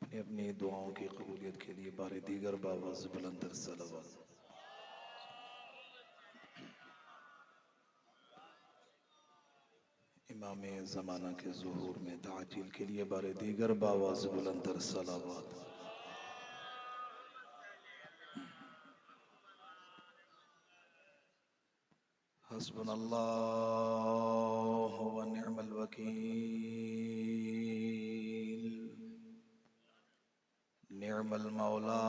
अपनी अपनी दुआओं की कबूलियत के लिए बारे दीगर बावाज़ बुलंदर सलावत। इमाम ज़माना के ज़ुहूर में ताजील के लिए बारे दीगर बावाज़ बुलंदर सलावत। हस्बुनल्लाहु व निअमल वकील। निअमल मौला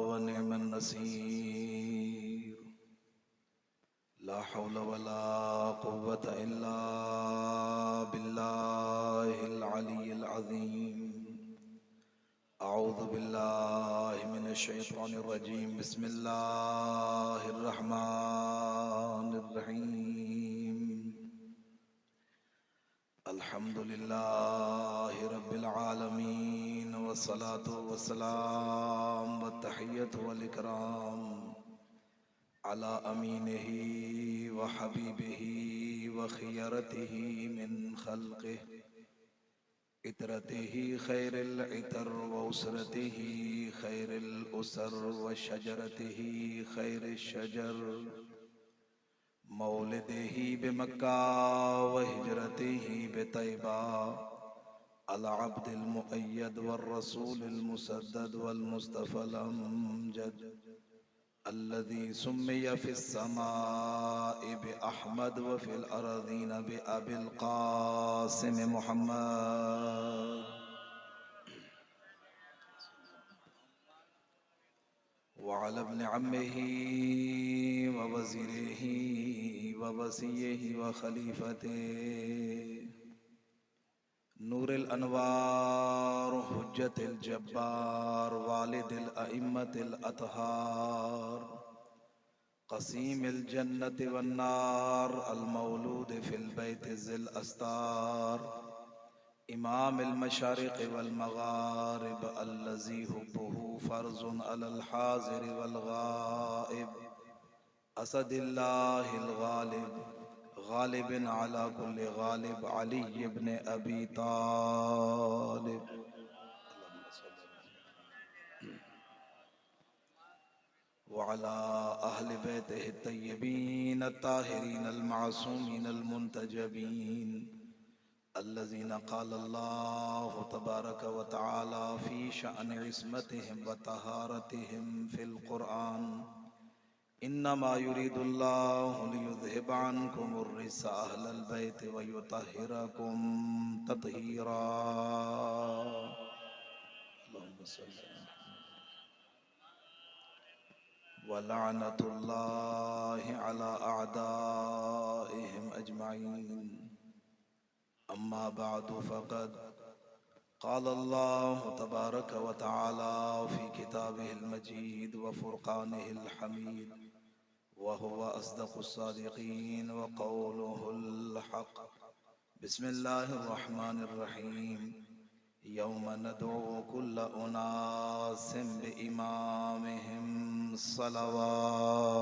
व निअमन नसीर। ला हौला वला कुव्वता इल्ला बिल्लाहिल अलिय्यिल अज़ीम। अऊज़ु बिल्लाहि मिनश शैतानिर रजीम। बिस्मिल्लाहिर रहमानिर रहीम। अल्हम्दुलिल्लाहि रब्बिल आलमीन वस्सलातु वस्सलाम वत्तहिय्यतु वल इकराम अला अमीनिही व हबीबिही व खियरतिही मिन खल्क़िही इतरतिही खैरिल इतर व उसरतिही खैरिल उसर व शजरतिही खैरिश शजर मौलिदिही बिमक्का व हिजरतिही बितैबा अल अब्दिल मुअय्यद व रसूलिल मुसद्दद वल मुस्तफ़ल अमजद अल्लज़ी सुम्मिया फ़िस समाइ बि अहमद व फ़िल अर्ज़ीन बि अबिल क़ासिम मुहम्मद व अला इब्न अम्मिही व वज़ीरिही व वसीय्यिही व खलीफ़तिही नूरुल अनवार हुज्जतुल जब्बार वालिदिल अइम्मतिल अतहार क़सीमिल जन्नति वन्नार अल मौलूद फ़िल बैति ज़िल अस्तार इमामिल मशारिक़ वल मग़ारिब अल्लज़ी हुब्बुहु फ़र्ज़ुन अलल हाज़िर वल गाइब असदिल्लाहिल गालिब गालिबिन अला कुल्लि गालिब अली इब्न अबी तालिब व अला अहलि बैतिहि तय्यबीन अत्ताहिरीन अल मासूमीन अल मुंतजबीन अल्लज़ीना क़ाला अल्लाहु तबारक व तआला फ़ी शअनि इस्मतिहिम व तहारतिहिम फ़िल क़ुरआन इन्नमा युरीदुल्लाहु लियुज़हिबा अन्कुमुर रिज्सा अहलल बैति व युतहिरकुम तत्हीरा। अल्लाहुम्मा सल्लि व लअनतुल्लाहि अला अअदाइहिम अजमईन। अम्मा बअदु फ़क़द क़ाल अल्लाहु तबारक व तआला फ़ी किताबिहिल मजीद व फ़ुरक़ानिहिल हमीद व हुवा अस्दक़ुस सादिक़ीन व क़ौलुहुल हक़। बिस्मिल्लाहिर रहमानिर रहीम। यौम नदउ कुल्ल उनासिम बिइमामिहिम सलवात।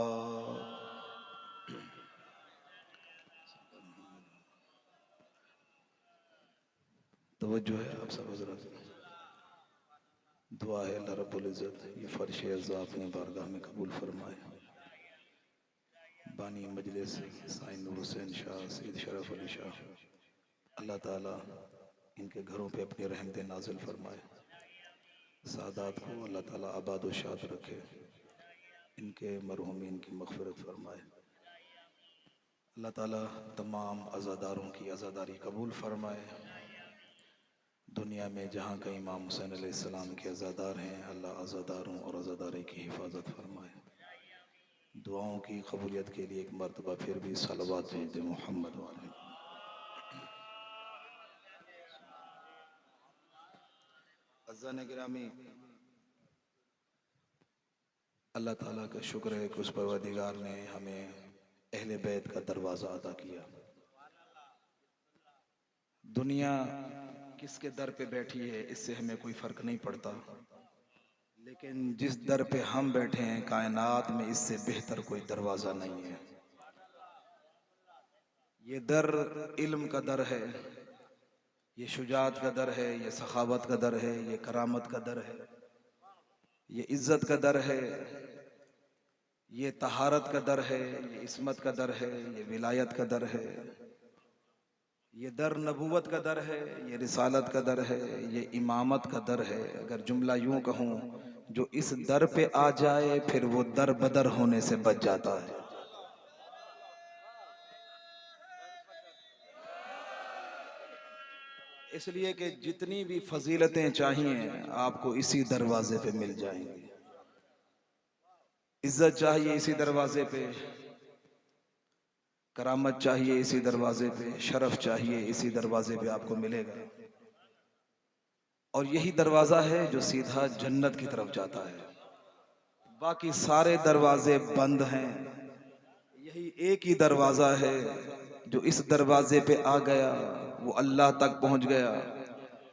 तवज्जो है आप सब हज़रात। दुआ है अल्लाह रब्बुल इज़्ज़त ये फ़र्श अज़ा अपनी बारगाह में कबूल फरमाए। बानी मजलिस साईं नूर हुसैन शाह सैयद शरफ अली शाह अल्लाह ताला इनके घरों पे अपनी रहमत नाज़िल फरमाए। सादात को अल्लाह ताला आबाद व शाद रखे। इनके मरहूमीन की मग़फ़िरत फरमाए। अल्लाह ताला तमाम अज़ादारों की अज़ादारी कबूल फरमाए। दुनिया में जहाँ कहीं इमाम हुसैन अलैहिस्सलाम के अज़ादार हैं अल्लाह अज़ादारों और अज़ादारी की हिफाजत फरमाए। दुआओं की कबूलियत के लिए एक मरतबा फिर भी सलवात भेज दे मोहम्मद वाले। अज़ान गिरामी, अल्लाह ताला का शुक्र है कि उस परवरदिगार ने हमें अहले बैत का दरवाज़ा अता किया। दुनिया किसके दर पे बैठी है इससे हमें कोई फ़र्क नहीं पड़ता, लेकिन जिस दर पे हम बैठे हैं कायनात में इससे बेहतर कोई दरवाज़ा नहीं है। ये दर इल्म का दर है, ये शुजाअत का दर है, ये सखावत का दर है, ये करामत का दर है, ये इज्जत का दर है, ये तहारत का दर है, ये इस्मत का दर है, ये विलायत का दर है, ये दर नबूवत का दर है, ये रिसालत का दर है, ये इमामत का दर है। अगर जुमला यूं कहूं, जो इस दर पे आ जाए फिर वो दर बदर होने से बच जाता है। इसलिए कि जितनी भी फजीलतें चाहिए आपको इसी दरवाजे पे मिल जाएंगी। इज्जत चाहिए इसी दरवाजे पे, करामत चाहिए इसी दरवाजे पे, शरफ चाहिए इसी दरवाजे पे आपको मिलेगा। और यही दरवाजा है जो सीधा जन्नत की तरफ जाता है। बाकी सारे दरवाजे बंद हैं, यही एक ही दरवाजा है जो इस दरवाजे पे आ गया वो अल्लाह तक पहुंच गया,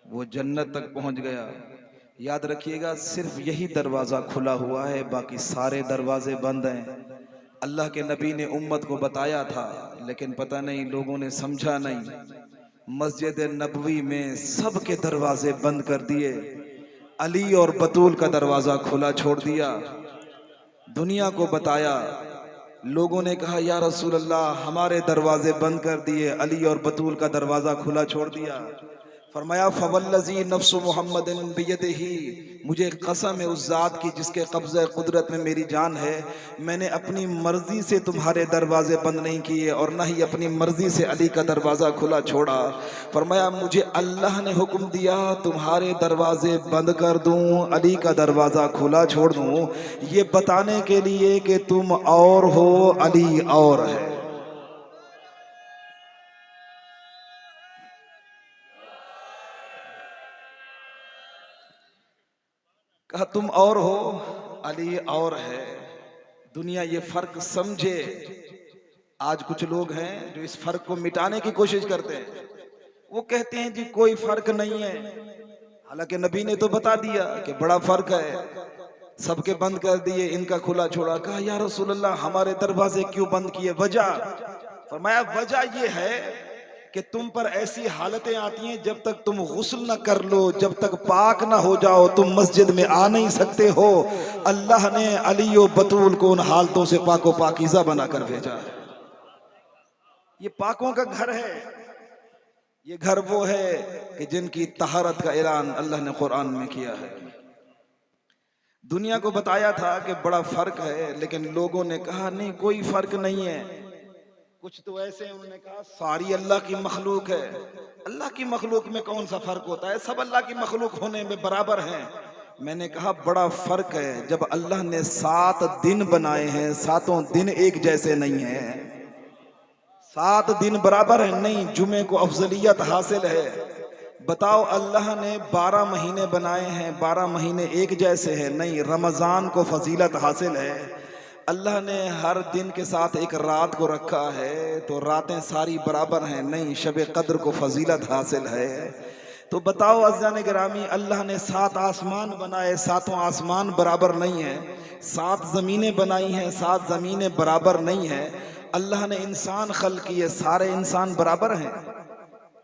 वो जन्नत तक पहुंच गया। याद रखिएगा, सिर्फ यही दरवाजा खुला हुआ है, बाकी सारे दरवाजे बंद हैं। अल्लाह के नबी ने उम्मत को बताया था, लेकिन पता नहीं लोगों ने समझा नहीं। मस्जिद नबवी में सबके दरवाजे बंद कर दिए, अली और बतूल का दरवाजा खुला छोड़ दिया। दुनिया को बताया, लोगों ने कहा या रसूल अल्लाह हमारे दरवाजे बंद कर दिए, अली और बतूल का दरवाजा खुला छोड़ दिया। फरमाया फवल्लज़ी नफ्सु मुहम्मदिन बियदिही, मुझे कसम है उस ज़ात की जिसके कब्ज़े कुदरत में मेरी जान है, मैंने अपनी मर्जी से तुम्हारे दरवाजे बंद नहीं किए और न ही अपनी मर्जी से अली का दरवाज़ा खुला छोड़ा। फरमाया मुझे अल्लाह ने हुक्म दिया तुम्हारे दरवाजे बंद कर दूं, अली का दरवाज़ा खुला छोड़ दूं, ये बताने के लिए कि तुम और हो, अली और है। कहा तुम और हो, अली और है। दुनिया ये फर्क समझे। आज कुछ लोग हैं जो इस फर्क को मिटाने की कोशिश करते हैं। वो कहते हैं जी कोई फर्क नहीं है, हालांकि नबी ने तो बता दिया कि बड़ा फर्क है। सबके बंद कर दिए, इनका खुला छोड़ा। कहा या रसूल अल्लाह हमारे दरवाजे क्यों बंद किए? वजह, फरमाया वजह ये है कि तुम पर ऐसी हालतें आती हैं जब तक तुम गुस्ल न कर लो, जब तक पाक ना हो जाओ, तुम मस्जिद में आ नहीं सकते हो। अल्लाह ने अली और बतूल को उन हालतों से पाको पाकीज़ा बनाकर भेजा है। ये पाकों का घर है, ये घर वो है कि जिनकी तहारत का ऐलान अल्लाह ने कुरान में किया है। दुनिया को बताया था कि बड़ा फर्क है, लेकिन लोगों ने कहा नहीं कोई फर्क नहीं है। कुछ तो ऐसे उन्होंने कहा सारी अल्लाह की मखलूक है। अल्लाह की मखलूक में कौन सा फर्क होता है, सब अल्लाह की मखलूक होने में बराबर हैं। मैंने कहा बड़ा फर्क है। जब अल्लाह ने 7 दिन बनाए हैं, 7 दिन एक जैसे नहीं है, 7 दिन बराबर है नहीं। जुमे को अफजलियत हासिल है। बताओ अल्लाह ने 12 महीने बनाए हैं, 12 महीने एक जैसे हैं नहीं। रमजान को फजीलत हासिल है। अल्लाह ने हर दिन के साथ एक रात को रखा है, तो रातें सारी बराबर हैं नहीं। शब कद्र को फजीलत हासिल है। तो बताओ अज़ीज़ान गिरामी, अल्लाह ने 7 आसमान बनाए, 7 आसमान बराबर नहीं है। 7 ज़मीनें बनाई हैं, 7 ज़मीनें बराबर नहीं है। अल्लाह ने इंसान खल्क़ किए, सारे इंसान बराबर हैं।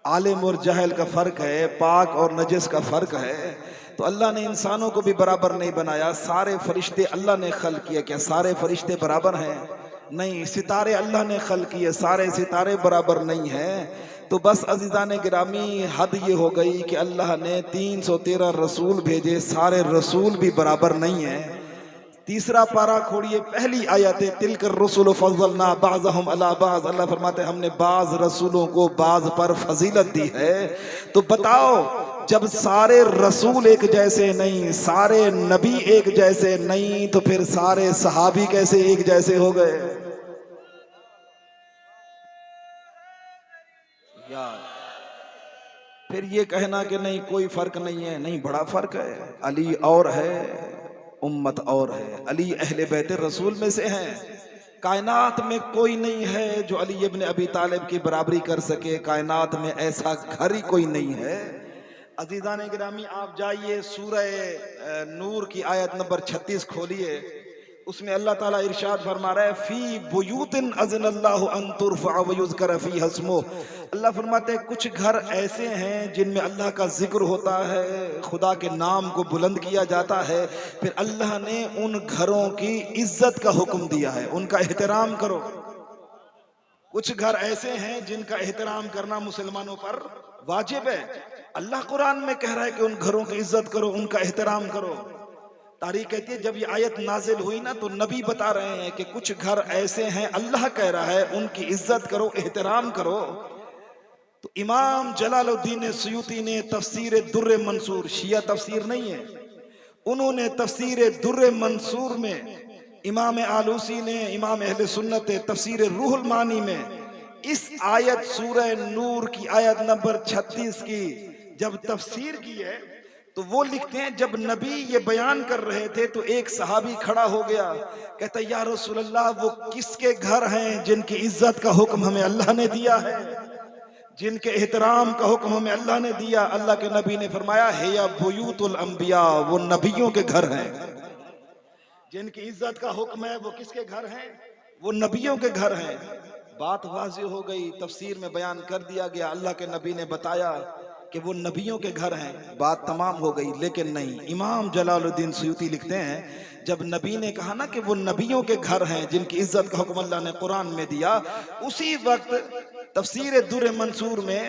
आलिम और जाहिल का फ़र्क है, पाक और नजस का फ़र्क है। तो अल्लाह ने इंसानों को भी बराबर नहीं बनाया। सारे फरिश्ते अल्लाह ने खल्क़ किए, क्या सारे फरिश्ते बराबर हैं? नहीं। सितारे अल्लाह ने खल्क़ किए, सारे सितारे बराबर नहीं हैं। तो बस अज़ीज़ान गिरामी, हद ये हो गई कि अल्लाह ने 313 रसूल भेजे, सारे रसूल भी बराबर नहीं हैं। तीसरा पारा खोड़िए, पहली आयत है तिलकर रसूल फज़लना बाज़हुम अला बाज़। अल्लाह फरमाते हैं हमने बाज़ रसूलों को बाज़ पर फजीलत दी है। तो बताओ, जब सारे रसूल एक जैसे नहीं, सारे नबी एक जैसे नहीं, तो फिर सारे सहाबी कैसे एक जैसे हो गए? यार फिर ये कहना कि नहीं कोई फर्क नहीं है, नहीं बड़ा फर्क है। अली और है, उम्मत और है। अली अहले बैत रसूल में से हैं। कायनात में कोई नहीं है जो अली इब्न अबी तालिब की बराबरी कर सके। कायनात में ऐसा घर ही कोई नहीं है। अज़ीज़ान गिरामी, आप जाइए सूरह नूर की आयत नंबर 36 खोलिए। उसमें अल्लाह ताला इरशाद फरमा रहा है फी बुयूतिन अज़नल्लाहु अन तुरफ़अ व युज़करा फ़ीहा इस्मुहु। अल्लाह फरमाते हैं कुछ घर ऐसे हैं जिनमें अल्लाह का जिक्र होता है, खुदा के नाम को बुलंद किया जाता है। फिर अल्लाह ने उन घरों की इज्जत का हुक्म दिया है, उनका एहतराम करो। कुछ घर ऐसे हैं जिनका एहतराम करना मुसलमानों पर वाजिब है। अल्लाह कुरान में कह रहा है कि उन घरों की इज्जत करो, उनका एहतराम करो। तारीख कहती है जब ये आयत नाजिल हुई ना तो नबी बता रहे हैं कि कुछ घर ऐसे हैं, अल्लाह कह रहा है उनकी इज्जत करो, एहतराम करो। तो इमाम जलालुद्दीन सुयूती ने तफसीर दुर्र मंसूर, शिया तफसीर नहीं है, उन्होंने तफसीर दुर्र मंसूर में, इमाम आलूसी ने, इमाम अहले सुन्नत तफसीर रूहुल मानी में इस आयत सूरह नूर की आयत नंबर 36 की जब तफसीर की है तो वो लिखते हैं जब नबी ये बयान कर रहे थे तो एक सहाबी खड़ा हो गया, कहता या रसूल अल्लाह वो किसके घर हैं जिनकी इज्जत का हुक्म हमें अल्लाह ने दिया है, जिनके एहतराम का हुक्म हमें अल्लाह ने दिया। अल्लाह के नबी ने फरमाया है या बुयूतुल अंबिया, वो नबियों के घर हैं। जिनकी इज्जत का हुक्म है वो किसके घर हैं? वो नबियों के घर हैं। बात वाज़िह हो गई, तफसीर में बयान कर दिया गया, अल्लाह के नबी ने बताया कि वो नबियों के घर हैं, बात तमाम हो गई। लेकिन नहीं, इमाम जलालुद्दीन सुयूती लिखते हैं जब नबी ने कहा ना कि वो नबियों के घर हैं जिनकी इज्जत का हुक्म अल्लाह ने कुरान में दिया, उसी वक्त तफसीर दुर्र मंसूर में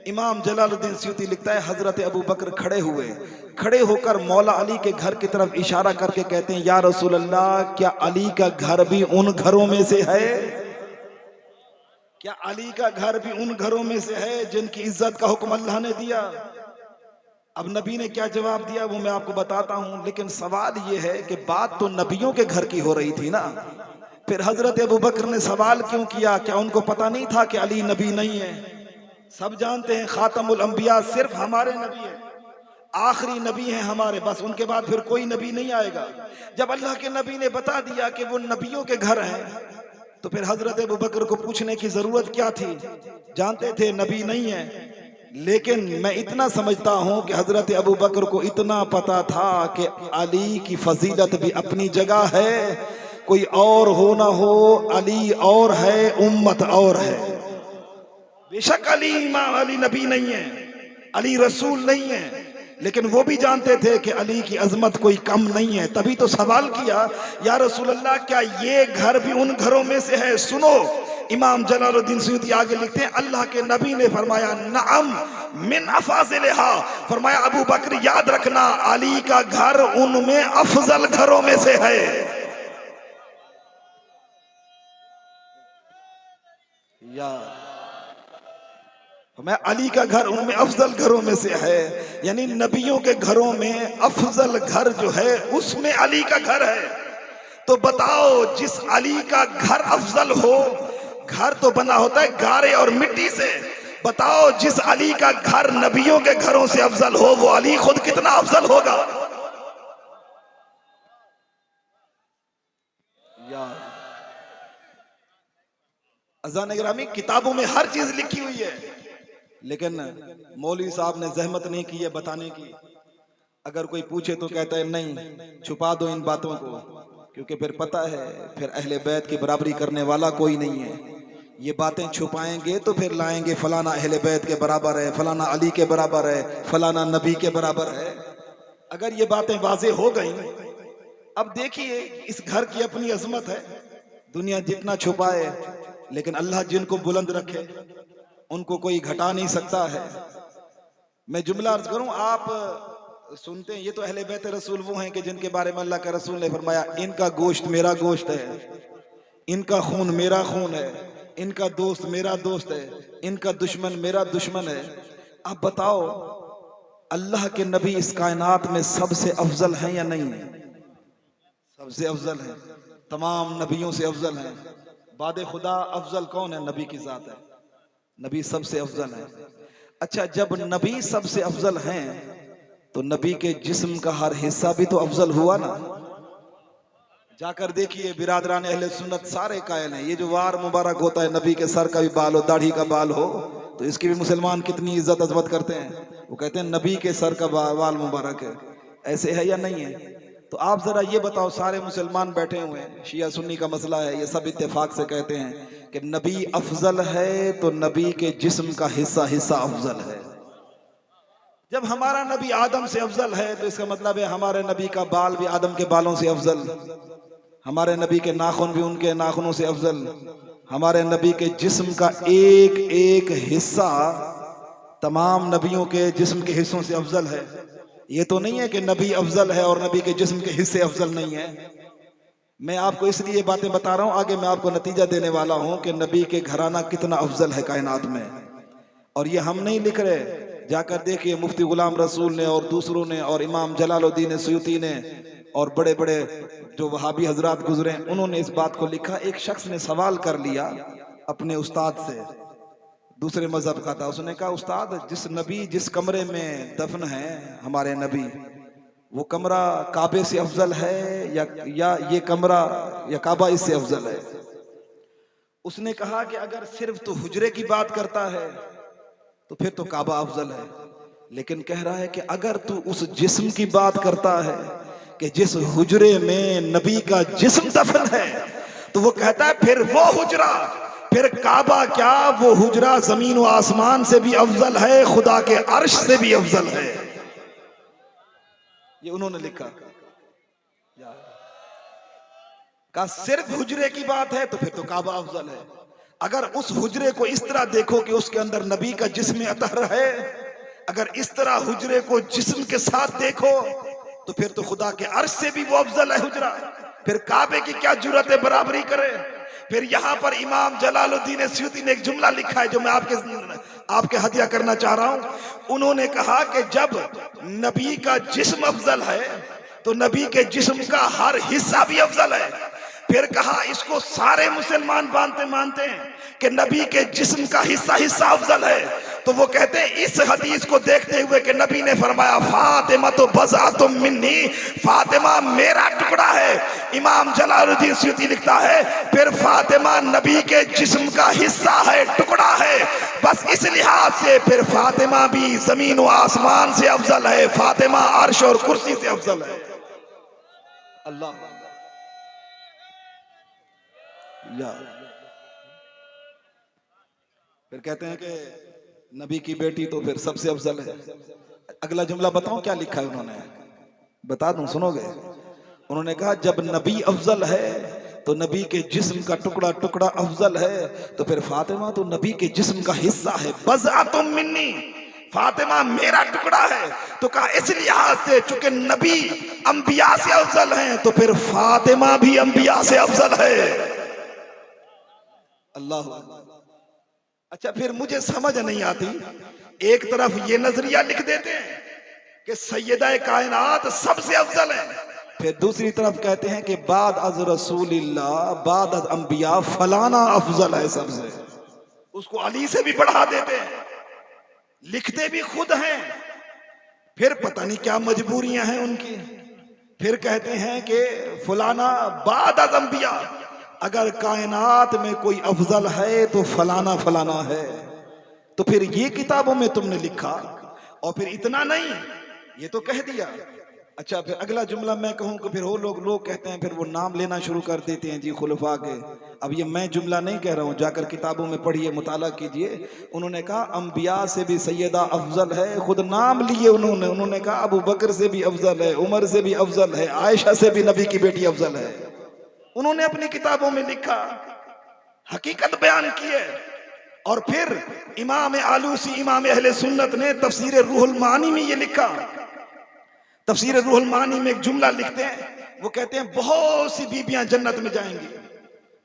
इमाम जलालुद्दीन सुयूती लिखता है हजरत अबू बकर खड़े हुए, खड़े होकर मौला अली के घर की तरफ इशारा करके कहते हैं या रसूल अल्लाह क्या अली का घर भी उन घरों में से है? क्या अली का घर भी उन घरों में से है जिनकी इज्जत का हुक्म अल्लाह ने दिया? अब नबी ने क्या जवाब दिया वो मैं आपको बताता हूं, लेकिन सवाल ये है कि बात तो नबियों के घर की हो रही थी ना, फिर हजरत अबू बकर ने सवाल क्यों किया? क्या उनको पता नहीं था कि अली नबी नहीं है? सब जानते हैं खातमुल अंबिया सिर्फ हमारे नबी है, आखिरी नबी हैं हमारे, बस उनके बाद फिर कोई नबी नहीं आएगा। जब अल्लाह के नबी ने बता दिया कि वो नबियों के घर हैं तो फिर हजरत अबू बकर को पूछने की जरूरत क्या थी? जानते थे नबी नहीं है। लेकिन मैं इतना समझता हूं कि हजरत अबू बकर को इतना पता था कि अली की फजीलत भी अपनी जगह है, कोई और हो ना हो, अली और है, उम्मत और है। बेशक अली नबी नहीं है, अली रसूल नहीं है, लेकिन वो भी जानते थे कि अली की अजमत कोई कम नहीं है। तभी तो सवाल किया या रसूल अल्लाह क्या ये घर भी उन घरों में से है? सुनो, इमाम जलालुद्दीन सुयूती आगे लिखते हैं अल्लाह के नबी ने फरमाया नअम मिन अफाजिलहा, फरमाया अबू बकर याद रखना अली का घर उनमें अफजल घरों में से है। मैं अली का घर उनमें अफजल घरों में से है, यानी नबियों के घरों में अफजल घर जो है उसमें अली का घर है। तो बताओ जिस अली का घर अफजल हो, घर तो बना होता है गारे और मिट्टी से, बताओ जिस अली का घर नबियों के घरों से अफजल हो वो अली खुद कितना अफजल होगा? अज़ान गिरामी किताबों में हर चीज लिखी हुई है, लेकिन मौलवी साहब ने जहमत नहीं की है बताने की। अगर कोई पूछे तो कहता है नहीं, छुपा दो इन बातों को, क्योंकि फिर पता है फिर अहले बैत की बराबरी करने वाला कोई नहीं है। ये बातें छुपाएंगे तो फिर लाएंगे फलाना अहले बैत के बराबर है, फलाना अली के बराबर है, फलाना नबी के बराबर है। अगर ये बातें वाजे हो गई, अब देखिए इस घर की अपनी अजमत है, दुनिया जितना छुपाए लेकिन अल्लाह जिनको बुलंद रखे उनको कोई घटा नहीं सकता है। मैं जुमला अर्ज करूं, आप सुनते हैं ये तो अहले बैत रसूल वो हैं कि जिनके बारे में अल्लाह का रसूल ने फरमाया इनका गोश्त मेरा गोश्त है, इनका खून मेरा खून है, इनका दोस्त मेरा दोस्त है, इनका दुश्मन मेरा दुश्मन है। अब बताओ अल्लाह के नबी इस कायनात में सबसे अफजल हैं या नहीं? सबसे अफजल हैं, तमाम नबियों से अफजल हैं। बाद खुदा अफजल कौन है? नबी की जात है, नबी सबसे अफजल है। अच्छा, जब नबी सबसे अफजल हैं तो नबी के जिस्म का हर हिस्सा भी तो अफजल हुआ ना। जाकर देखिए बिरादरान अहले सुन्नत सारे कायल हैं, ये जो वार मुबारक होता है नबी के सर का भी बाल हो, दाढ़ी का बाल हो, तो इसकी भी मुसलमान कितनी इज्जत अजमत करते हैं। वो कहते हैं नबी के सर का बाल मुबारक है, ऐसे है या नहीं है? तो आप जरा ये बताओ, सारे मुसलमान बैठे हुए हैं, शिया सुन्नी का मसला है, ये सब इत्तेफाक से कहते हैं कि नबी अफजल है तो नबी के जिस्म का हिस्सा हिस्सा अफजल है। जब हमारा नबी आदम से अफजल है तो इसका मतलब है हमारे नबी का बाल भी आदम के बालों से अफजल, हमारे नबी के नाखून भी उनके नाखूनों से अफजल, हमारे नबी के जिस्म का एक एक हिस्सा तमाम नबियों के जिस्म के हिस्सों से अफजल है। ये तो नहीं है कि नबी अफजल है और नबी के जिस्म के हिस्से अफजल नहीं है। मैं आपको इसलिए बातें बता रहा हूं, आगे मैं आपको नतीजा देने वाला हूं कि नबी के घराना कितना अफजल है कायनात में। और ये हम नहीं लिख रहे, जाकर देखिए मुफ्ती गुलाम रसूल ने और दूसरों ने और इमाम जलालुद्दीन सुयूती ने और बड़े बड़े जो वहाबी हजरात गुजरे उन्होंने इस बात को लिखा। एक शख्स ने सवाल कर लिया अपने उस्ताद से, दूसरे मजहब का था, उसने कहा उस्ताद जिस कमरे में दफन है हमारे नबी, वो कमरा काबे से अफजल है या ये कमरा या काबा इससे अफजल है? उसने कहा कि अगर सिर्फ तो हुजरे की बात करता है तो फिर तो काबा अफजल है, लेकिन कह रहा है कि अगर तू उस जिस्म की बात करता है कि जिस हुजरे में नबी का जिस्म दफन है, तो वो कहता है फिर वो हुजरा, फिर काबा क्या, वो हुजरा जमीन व आसमान से भी अफजल है, खुदा के अर्श से भी अफजल है। ये उन्होंने लिखा। कहा सिर्फ हुजरे की बात है तो फिर तो काबा अफजल है, अगर उस हुजरे को इस तरह देखो कि उसके अंदर नबी का जिस्म अतहर है, अगर इस तरह हुजरे को जिस्म के साथ देखो तो फिर तो खुदा के अर्श से भी वो अफजल है हुजरा, फिर काबे की क्या जुर्रत है बराबरी करे। फिर यहां पर इमाम जलालुद्दीन सुयूती ने एक जुमला लिखा है जो मैं आपके हदिया करना चाह रहा हूं। उन्होंने कहा कि जब नबी का जिस्म अफजल है तो नबी के जिस्म का हर हिस्सा भी अफजल है। फिर कहा इसको सारे मुसलमान मानते हैं कि नबी के जिस्म का हिस्सा हिस्सा अफजल है, तो वो कहते हैं इस हदीस को देखते हुए कि नबी ने फरमाया फातिमा तो बज़अतुम मिन्नी, फातिमा मेरा टुकड़ा है। इमाम जलालुद्दीन सुयूती लिखता है फिर फातिमा नबी के जिस्म का हिस्सा है, टुकड़ा है, बस इस लिहाज से फिर फातिमा भी जमीन व आसमान से अफजल है, फातिमा अर्श और कुर्सी से अफजल है। अल्लाह या फिर कहते हैं कि नबी की बेटी तो फिर सबसे अफजल है। अगला जुमला बताऊं क्या लिखा है उन्होंने, बता दूं, सुनोगे? उन्होंने कहा जब नबी अफजल है तो नबी के जिस्म का टुकड़ा टुकड़ा अफजल है, तो फिर फातिमा तो नबी के जिस्म का हिस्सा है, बज़अतुम मिन्नी, फातिमा मेरा टुकड़ा है। तो कहा इस लिहाज से चूंकि नबी अंबिया से अफजल हैं तो फिर फातिमा भी अंबिया से अफजल है। अल्लाह। अच्छा फिर मुझे समझ नहीं आती, एक तरफ ये नजरिया लिख देते हैं कि सैयदा कायनात सबसे अफजल है, फिर दूसरी तरफ कहते हैं कि बाद अज रसूलिल्लाह बाद अज अंबिया फलाना अफजल है सबसे, उसको अली से भी बढ़ा देते हैं, लिखते भी खुद हैं। फिर पता नहीं क्या मजबूरियां हैं उनकी, फिर कहते हैं कि फलाना बाद अज अंबिया, अगर कायनात में कोई अफजल है तो फलाना फलाना है। तो फिर ये किताबों में तुमने लिखा, और फिर इतना नहीं ये तो कह दिया। अच्छा फिर अगला जुमला मैं कहूं कि फिर वो लोग कहते हैं, फिर वो नाम लेना शुरू कर देते हैं जी खुलफा के। अब ये मैं जुमला नहीं कह रहा हूं, जाकर किताबों में पढ़िए, मुताला कीजिए। उन्होंने कहा अंबिया से भी सैयदा अफजल है, खुद नाम लिए उन्होंने कहा अबू बकर से भी अफजल है, उमर से भी अफजल है, आयशा से भी नबी की बेटी अफजल है। उन्होंने अपनी किताबों में लिखा, हकीकत बयान की है। और फिर इमाम आलूसी इमाम अहले सुन्नत ने तफसीर रूहुल मानी में ये लिखा। तफसीर रूहुल मानी में एक जुमला लिखते हैं, वो कहते हैं बहुत सी बीबियां जन्नत में जाएंगी।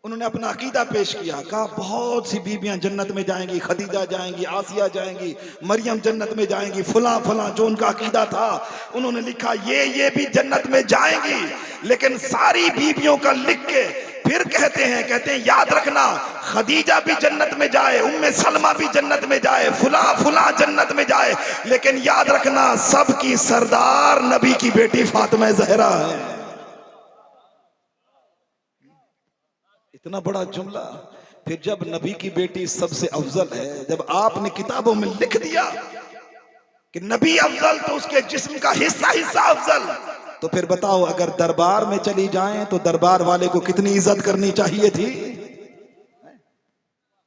उन्होंने अपना अकीदा पेश किया, कहा बहुत सी बीबियां जन्नत में जाएंगी, खदीजा जाएंगी, आसिया जाएंगी, मरियम जन्नत में जाएंगी, फला फला जो उनका अकीदा था। उन्होंने लिखा ये भी जन्नत में जाएंगी, लेकिन सारी बीबियों का लिख के फिर कहते हैं याद रखना खदीजा भी जन्नत में जाए, उम्मे सलमा भी जन्नत में जाए, फुला फुला जन्नत में जाए, लेकिन याद रखना सबकी सरदार नबी की बेटी फातिमा ज़हरा है। इतना बड़ा जुमला। फिर जब नबी की बेटी सबसे अफजल है, जब आपने किताबों में लिख दिया कि नबी अफजल तो उसके जिस्म का हिस्सा हिस्सा अफजल, तो फिर बताओ, अगर दरबार में चली जाएं तो दरबार वाले को कितनी इज्जत करनी चाहिए थी।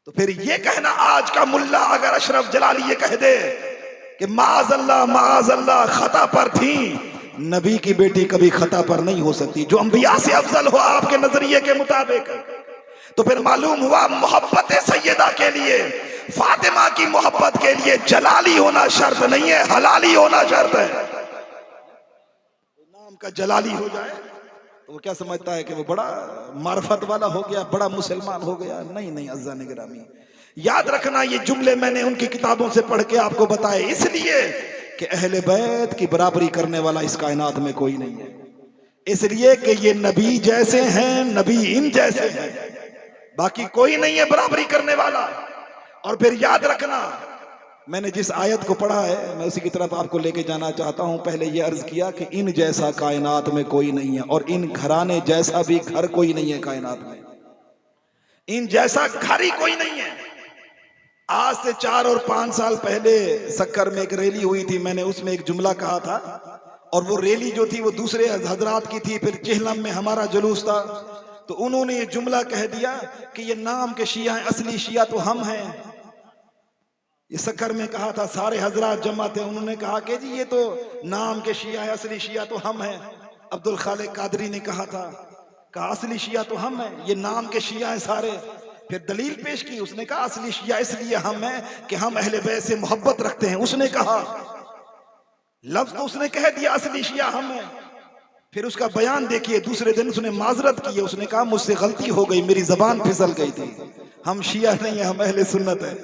तो फिर ये कहना आज का मुल्ला अगर अशरफ जलाली ये कह दे कि माअज़ल्लाह खता पर थी, नबी की बेटी कभी खता पर नहीं हो सकती, जो अंबिया से अफजल हो आपके नजरिए के मुताबिक। तो फिर मालूम हुआ मोहब्बत सैयदा के लिए, फातिमा की मोहब्बत के लिए जलाली होना शर्त नहीं है, हलाली होना शर्त है। नाम का जलाली हो जाए तो वो क्या समझता है कि वो बड़ा मार्फत वाला हो गया, बड़ा मुसलमान हो गया। नहीं नहीं अज़्ज़ा निगरामी, याद रखना ये जुमले मैंने उनकी किताबों से पढ़ के आपको बताए, इसलिए कि अहले बैत की बराबरी करने वाला इस कायनात में कोई नहीं है, इसलिए कि ये नबी जैसे हैं, नबी इन जैसे हैं, बाकी कोई नहीं है बराबरी करने वाला। और फिर याद रखना, मैंने जिस आयत को पढ़ा है मैं उसी की तरफ आपको लेके जाना चाहता हूं। पहले ये अर्ज किया कि इन जैसा कायनात में कोई नहीं है, और इन घराने जैसा भी घर कोई नहीं है कायनात में, इन जैसा घर ही कोई नहीं है। आज से 4 और 5 साल पहले सक्कर में एक रैली हुई थी, मैंने उसमें एक जुमला कहा था, और वो रैली जो थी वो दूसरे हजरात की थी। फिर चेहलम में हमारा जुलूस था, तो उन्होंने ये जुमला कह दिया कि ये नाम के शिया हैं, असली शिया तो हम हैं। ये सक्कर में कहा था, सारे हजरात जमा थे, उन्होंने कहा कि जी ये तो नाम के शिया है, असली शिया तो हम हैं। अब्दुल खालिक कादरी ने कहा था, कहा असली शिया तो हम हैं, ये नाम के शिया हैं सारे। फिर दलील पेश की, उसने कहा असली शिया इसलिए हम हैं कि हम अहले बैत से मोहब्बत रखते हैं। उसने कहा लफ्ज तो उसने कह दिया, असली शिया हम हैं। फिर उसका बयान देखिए, दूसरे दिन उसने माजरत की है, उसने कहा मुझसे गलती हो गई, मेरी जबान फिसल गई थी, हम शिया नहीं है, हम अहले सुन्नत है।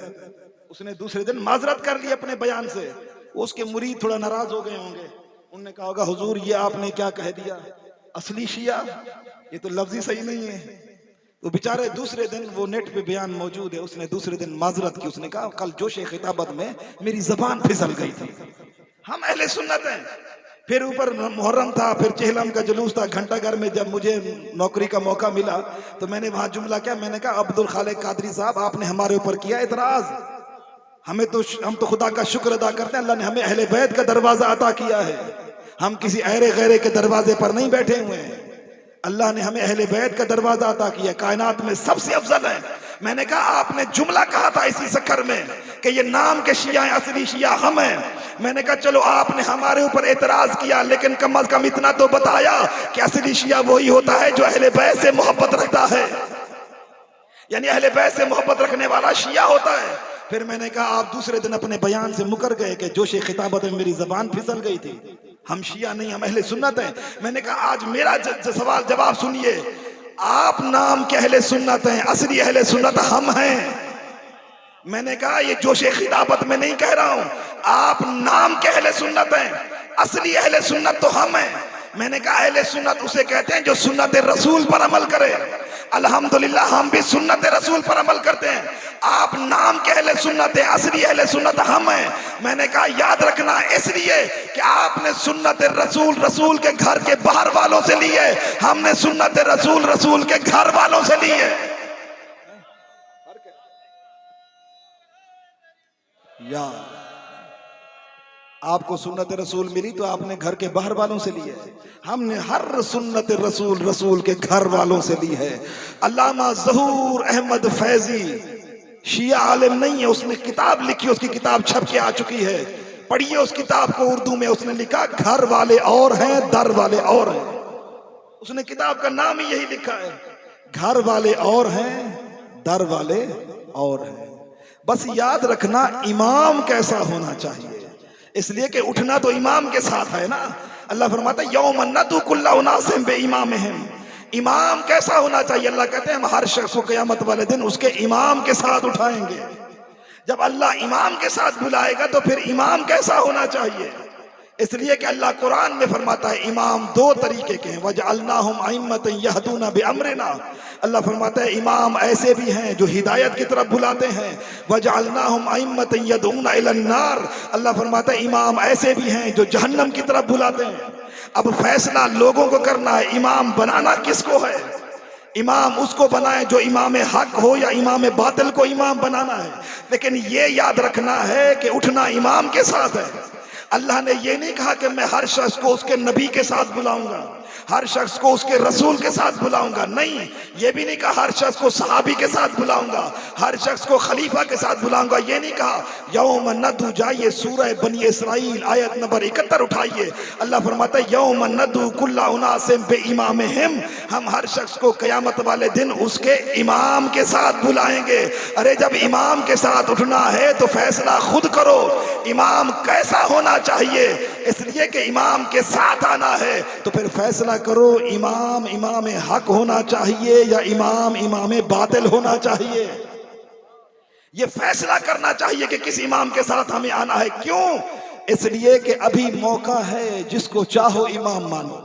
उसने दूसरे दिन माजरत कर ली अपने बयान से। उसके मुरीद थोड़ा नाराज हो गए होंगे, उन्होंने कहा होगा हुजूर ये आपने क्या कह दिया, असली शिया, ये तो लफ्ज ही सही नहीं है। तो बेचारे दूसरे दिन, वो नेट पे बयान मौजूद है, उसने दूसरे दिन माजरत की, उसने कहा कल जोशे खिताबत में मेरी जबान फिसल गई थी, हम अहले सुन्नत हैं। फिर ऊपर मुहर्रम था, फिर चेहलम का जुलूस था, घंटाघर में जब मुझे नौकरी का मौका मिला तो मैंने वहां जुमला किया, मैंने कहा अब्दुल खालिक कादरी साहब आपने हमारे ऊपर किया इतराज, हम तो खुदा का शुक्र अदा करते हैं, अल्लाह ने हमें अहले बैत का दरवाजा अता किया है, हम किसी अहरे गैरे के दरवाजे पर नहीं बैठे हुए हैं, अल्लाह ने हमें अहले बैत का दरवाजा अता किया, कायनात में सबसे अफजल है। मैंने कहा आपने जुमला कहा था इसी सक्कर में कि ये नाम के शिया हैं, असली शिया हम हैं। मैंने कहा चलो आपने हमारे ऊपर एतराज किया, लेकिन कम अज कम इतना तो बताया कि असली शिया वही होता है जो अहले बैत से मोहब्बत रखता है, यानी अहले बैत से मोहब्बत रखने वाला शिया होता है। फिर मैंने कहा आप दूसरे दिन अपने बयान से मुकर गए कि जोशे खिताबत में मेरी जबान फिसल गई थी, हम शिया नहीं, हम अहले सुन्नत हैं। मैंने कहा आज मेरा सवाल जवाब सुनिए, आप नाम के अहले सुन्नत हैं, असली अहले सुन्नत हम हैं। मैंने कहा ये जोशे खिताबत में नहीं कह रहा हूं, आप नाम के अहले सुन्नत हैं, असली अहले सुन्नत तो हम हैं। मैंने कहा अहले सुन्नत उसे कहते हैं जो सुन्नत रसूल पर अमल करे, अल्हम्दुलिल्लाह हम भी सुन्नत रसूल पर अमल करते हैं। आप नाम के अहले सुन्नत हैं, असली अहले सुन्नत हम हैं। मैंने कहा याद रखना, इसलिए कि आपने सुन्नत रसूल रसूल के घर के बाहर वालों से ली है, हमने सुन्नत रसूल रसूल के घर वालों से ली है। या आपको सुन्नत रसूल मिली तो आपने घर के बाहर वालों से ली है, हमने हर सुन्नत रसूल रसूल के घर वालों से ली है। अल्लामा ज़हूर अहमद फैजी शिया आलिम नहीं है, उसने किताब लिखी, उसकी किताब छप के आ चुकी है, पढ़िए उस किताब को उर्दू में। उसने लिखा घर वाले और हैं, दर वाले और हैं। उसने किताब का नाम ही यही लिखा है, घर वाले और हैं, दर वाले और हैं। बस याद रखना इमाम कैसा होना चाहिए, इसलिए कि उठना तो इमाम के साथ है ना। अल्लाह फरमाता है यौमन नदू कुल्ला उनासिम बिइमामिहिम, इमाम कैसा होना चाहिए। अल्लाह कहते हैं हम हर शख्स को क़यामत वाले दिन उसके इमाम के साथ उठाएंगे। जब अल्लाह इमाम के साथ बुलाएगा तो फिर इमाम कैसा होना चाहिए, इसलिए कि अल्लाह कुरान में फरमाता है इमाम 2 तरीके के हैं, वजअलनाहुम अइम्मतन यहदूना बिअमरिना। अल्लाह फरमाता है इमाम ऐसे भी हैं जो हिदायत की तरफ बुलाते हैं, वजअलनाहुम अइम्मतन यदऊना इलन्नार। अल्लाह फरमाता है इमाम ऐसे भी हैं जो जहन्नम की तरफ बुलाते हैं। अब फैसला लोगों को करना है, इमाम बनाना किसको है। इमाम उसको बनाए जो इमाम हक हो या इमाम बातिल को इमाम बनाना है। लेकिन ये याद रखना है कि उठना इमाम के साथ है, अल्लाह ने ये नहीं कहा कि मैं हर शख्स को उसके नबी के साथ बुलाऊंगा, हर शख्स को उसके रसूल के साथ बुलाऊंगा, नहीं। ये भी नहीं कहा हर शख्स को सहाबी के साथ बुलाऊंगा, हर शख्स को खलीफा के साथ बुलाऊंगा, ये नहीं कहा। यौम नदू, जाइए सूरह बनी इसराइल आयत नंबर 71 उठाइए। अल्लाह फरमाता है यौम नदू कुल्ला उनासिम बिइमामिहिम, हम हर शख्स को कयामत वाले दिन उसके इमाम के साथ बुलाएंगे। अरे जब इमाम के साथ उठना है तो फैसला खुद करो, इमाम कैसा होना चाहिए। इसलिए कि इमाम के साथ आना है तो फिर फैसला करो, इमाम इमाम हक होना चाहिए या इमाम इमाम बातिल होना चाहिए। ये फैसला करना चाहिए कि किस इमाम के साथ हमें आना है। क्यों? इसलिए कि अभी मौका है, जिसको चाहो इमाम मानो,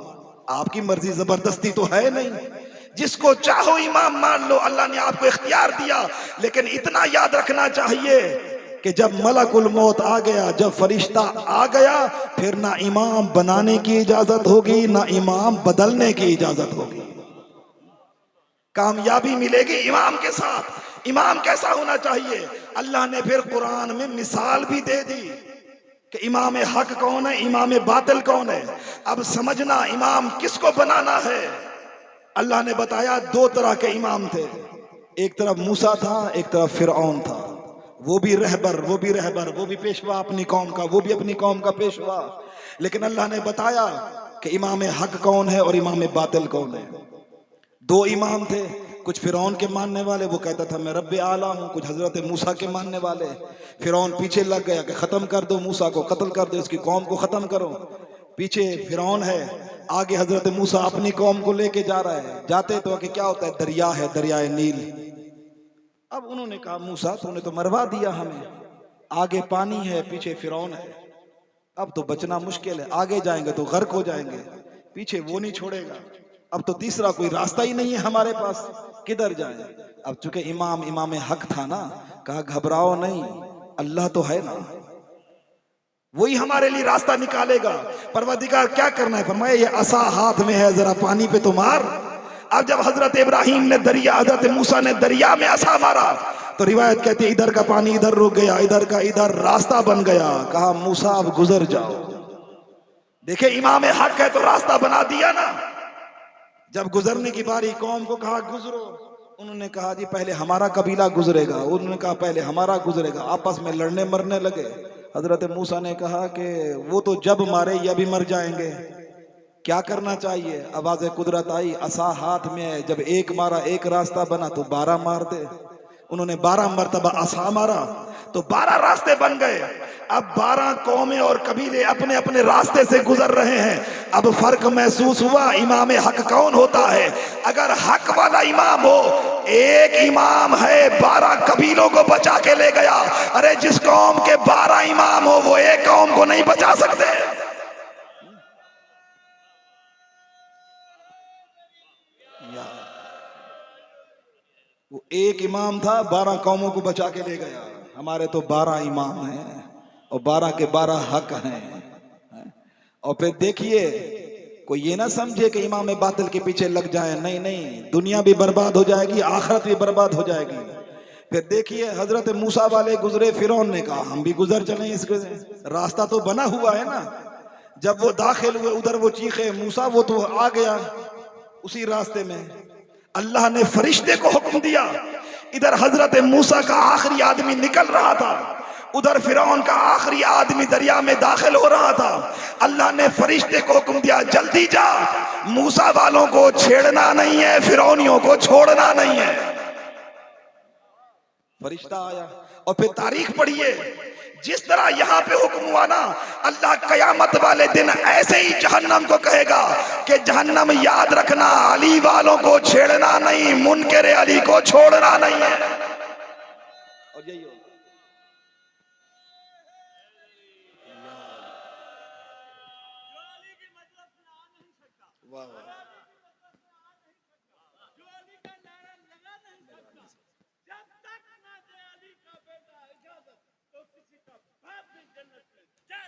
आपकी मर्जी जबरदस्ती तो है नहीं, जिसको चाहो इमाम मान लो, अल्लाह ने आपको इख्तियार दिया। लेकिन इतना याद रखना चाहिए कि जब मलकुल मौत आ गया, जब फरिश्ता आ गया, फिर ना इमाम बनाने की इजाजत होगी ना इमाम बदलने की इजाजत होगी। कामयाबी मिलेगी इमाम के साथ। इमाम कैसा होना चाहिए? अल्लाह ने फिर कुरान में मिसाल भी दे दी कि इमाम हक कौन है, इमाम बातिल कौन है। अब समझना इमाम किसको बनाना है। अल्लाह ने बताया दो तरह के इमाम थे, एक तरफ मूसा था, एक तरफ फिरऔन था। वो भी रहबर, वो भी पेशवा अपनी कौम का, वो भी अपनी कौम का पेशवा। लेकिन अल्लाह ने बताया कि इमाम हक कौन है और इमाम बातिल कौन है। दो इमाम थे, कुछ फिरौन के मानने वाले, वो कहता था मैं रब्बे आला हूँ, कुछ हजरत मूसा के मानने वाले। फिरौन पीछे लग गया कि खत्म कर दो मूसा को, कत्ल कर दो, इसकी कौम को खत्म करो। पीछे फिरौन है, आगे हजरत मूसा अपनी कौम को लेके जा रहा है। जाते तो कि क्या होता है, दरिया है, दरियाए नील। अब उन्होंने कहा मूसा तूने तो मरवा दिया हमें, आगे पानी है, पीछे फिरौन है, अब तो बचना मुश्किल है, आगे जाएंगे तो गर्क हो जाएंगे, पीछे वो नहीं छोड़ेगा, अब तो तीसरा कोई रास्ता ही नहीं है हमारे पास, किधर जाए। अब चूंकि इमाम हक था ना, कहा घबराओ नहीं, अल्लाह तो है ना, वही हमारे लिए रास्ता निकालेगा। परवरदिगार क्या करना है, फरमाया ये असा हाथ में है, जरा पानी पे तो मार। अब जब हजरत इब्राहिम ने दरिया, हजरत मूसा ने दरिया में असा मारा, तो रिवायत कहती है इधर का पानी इधर रुक गया, इधर का इधर रास्ता बन गया। कहा मूसा अब गुजर जाओ। देखे इमाम हक है तो रास्ता बना दिया ना। जब गुजरने की बारी, कौम को कहा गुजरो, उन्होंने कहा जी पहले हमारा कबीला गुजरेगा, उन्होंने कहा पहले हमारा गुजरेगा, आपस में लड़ने मरने लगे। हजरत मूसा ने कहा कि वो तो जब मारे या भी मर जाएंगे, क्या करना चाहिए। आवाज़ कुदरत आई, असा हाथ में है, जब एक मारा एक रास्ता बना तो 12 मार दे। उन्होंने 12 मरतबा असा मारा तो 12 रास्ते बन गए। अब 12 कौमें और कबीले अपने अपने रास्ते से गुजर रहे हैं। अब फर्क महसूस हुआ इमाम हक कौन होता है। अगर हक वाला इमाम हो, एक इमाम है 12 कबीलों को बचा के ले गया। अरे जिस कौम के 12 इमाम हो वो एक कौम को नहीं बचा सकते। वो एक इमाम था, 12 कौमों को बचा के ले गया। हमारे तो 12 इमाम हैं और 12 के 12 हक हैं। और फिर देखिए, कोई ये ना समझे कि इमाम बातिल के पीछे लग जाए, नहीं नहीं, दुनिया भी बर्बाद हो जाएगी, आखिरत भी बर्बाद हो जाएगी। फिर देखिए हजरत मूसा वाले गुजरे, फिरौन ने कहा हम भी गुजर चले, इसके रास्ता तो बना हुआ है ना। जब वो दाखिल हुए उधर वो चीखे मूसा, वो तो आ गया उसी रास्ते में। अल्लाह ने फरिश्ते को हुक्म दिया, इधर हजरत मूसा का आखिरी आदमी निकल रहा था, उधर फिरौन का आखिरी आदमी दरिया में दाखिल हो रहा था। अल्लाह ने फरिश्ते को हुक्म दिया जल्दी जा, मूसा वालों को छेड़ना नहीं है, फिरौनियों को छोड़ना नहीं है। फरिश्ता आया और फिर तारीख पढ़िए, जिस तरह यहाँ पे हुक्म हुआ ना, अल्लाह कयामत वाले दिन ऐसे ही जहन्नम को कहेगा कि जहन्नम याद रखना, अली वालों को छेड़ना नहीं, मुनकर अली को छोड़ना नहीं है। और यही होगा। वाह वाह।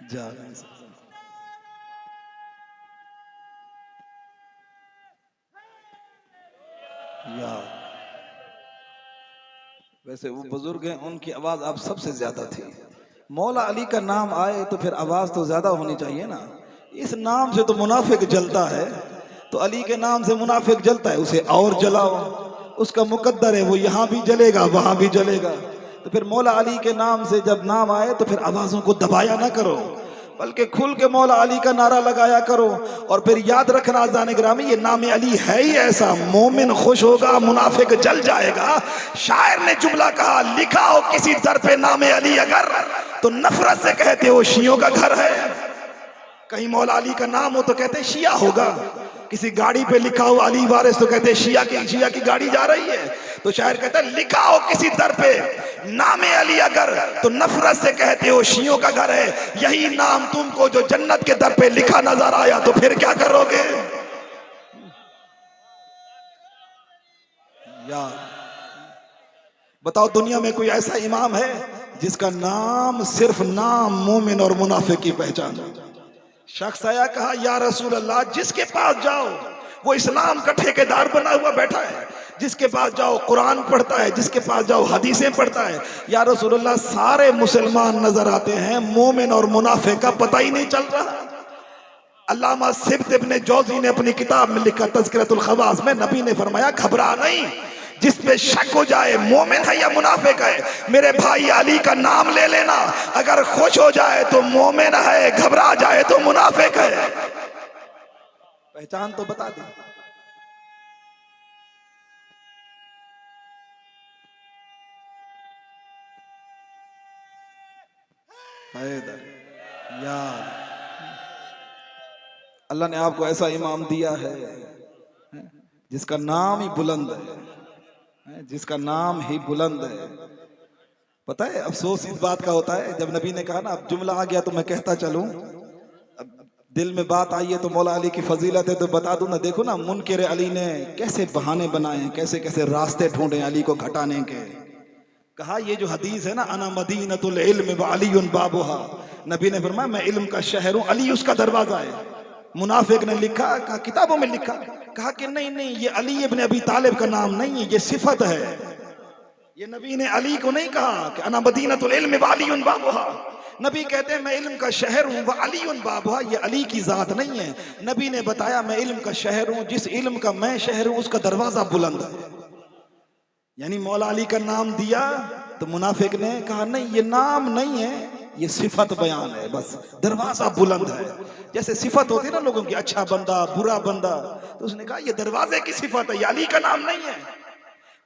जा नहीं सकता। वैसे वो बुजुर्ग हैं, उनकी आवाज आप सबसे ज्यादा थी, मौला अली का नाम आए तो फिर आवाज तो ज्यादा होनी चाहिए ना। इस नाम से तो मुनाफिक जलता है, तो अली के नाम से मुनाफिक जलता है, उसे और जलाओ। उसका मुकद्दर है, वो यहाँ भी जलेगा वहां भी जलेगा। तो फिर मौला अली के नाम से जब नाम आए तो फिर आवाजों को दबाया ना करो, बल्कि खुल के मौला अली का नारा लगाया करो। और फिर याद रखना आज़ान ग्रामी, ये नाम अली है ही ऐसा, मोमिन खुश होगा मुनाफिक जल जाएगा। शायर ने जुमला कहा, लिखा हो किसी दर पे नाम अली अगर, तो नफरत से कहते हो शियों का घर है। कहीं मौला अली का नाम हो तो कहते शिया होगा, किसी गाड़ी पे लिखा हो अली वारिस तो कहते शिया की गाड़ी जा रही है। तो शायर कहता है, लिखा हो किसी दर पे नामे अली अगर, तो नफरत से कहते हो शियों का घर है। यही नाम तुमको जो जन्नत के दर पे लिखा नजर आया तो फिर क्या करोगे? यार बताओ, दुनिया में कोई ऐसा इमाम है जिसका नाम सिर्फ नाम मोमिन और मुनाफिक की पहचान है? शख्स आया, कहा या रसूल अल्लाह, जिसके पास जाओ वो इस्लाम का ठेकेदार बना हुआ बैठा है, जिसके पास जाओ कुरान पढ़ता है, जिसके पास जाओ हदीसें पढ़ता है। या रसूल अल्लाह, सारे मुसलमान नजर आते हैं, मोमिन और मुनाफिक का पता ही नहीं चल रहा। अल्लामा सिब्त इब्न जौज़ी ने अपनी किताब में लिखा तज़किरतुल खवास में, नबी ने फरमाया, घबरा नहीं, जिस पे शक हो जाए मोमिन है या मुनाफिक है, मेरे भाई अली का नाम ले लेना। अगर खुश हो जाए तो मोमिन है, घबरा जाए तो मुनाफिक है। पहचान तो बता दी। यार अल्लाह ने आपको ऐसा इमाम दिया है जिसका नाम ही बुलंद है, जिसका नाम ही बुलंद है। पता है अफसोस इस बात का होता है, जब नबी ने कहा ना, अब जुमला आ गया तो मैं कहता चलूं, अब दिल में बात आई है तो मौला अली की फजीलत है तो बता दूं ना। देखो ना, मुनकिर अली ने कैसे बहाने बनाए हैं, कैसे कैसे रास्ते ढूंढे अली को घटाने के। कहा ये जो हदीस है ना, अना मदीनतुल इल्म व अलीयुन बाबुहा, नबी ने फरमाया मैं इल्म का शहर हूं, अली उसका दरवाजा है। मुनाफिक ने लिखा, कहा किताबों में लिखा, कहा कि नहीं नहीं, ये अली इब्न अबी तालिब का नाम नहीं है, ये सिफत है। ये नबी ने अली को नहीं कहा कि अना मदीनतुल इल्म व अलीयुन बाबुहा। नबी कहते हैं मैं इल्म का शहर हूं, व अलीयुन बाबुहा, ये अली की जात नहीं है। नबी ने बताया मैं इल्म का शहर हूं, जिस इल्म का मैं शहर हूं उसका दरवाजा बुलंद है। यानी मौला अली का नाम दिया तो मुनाफिक ने कहा नहीं, ये नाम नहीं है, ये सिफत बयान है, बस दरवाजा बुलंद है। जैसे सिफत होती है ना लोगों की, अच्छा बंदा बुरा बंदा, तो उसने कहा ये दरवाजे की सिफत है, ये अली का नाम नहीं है।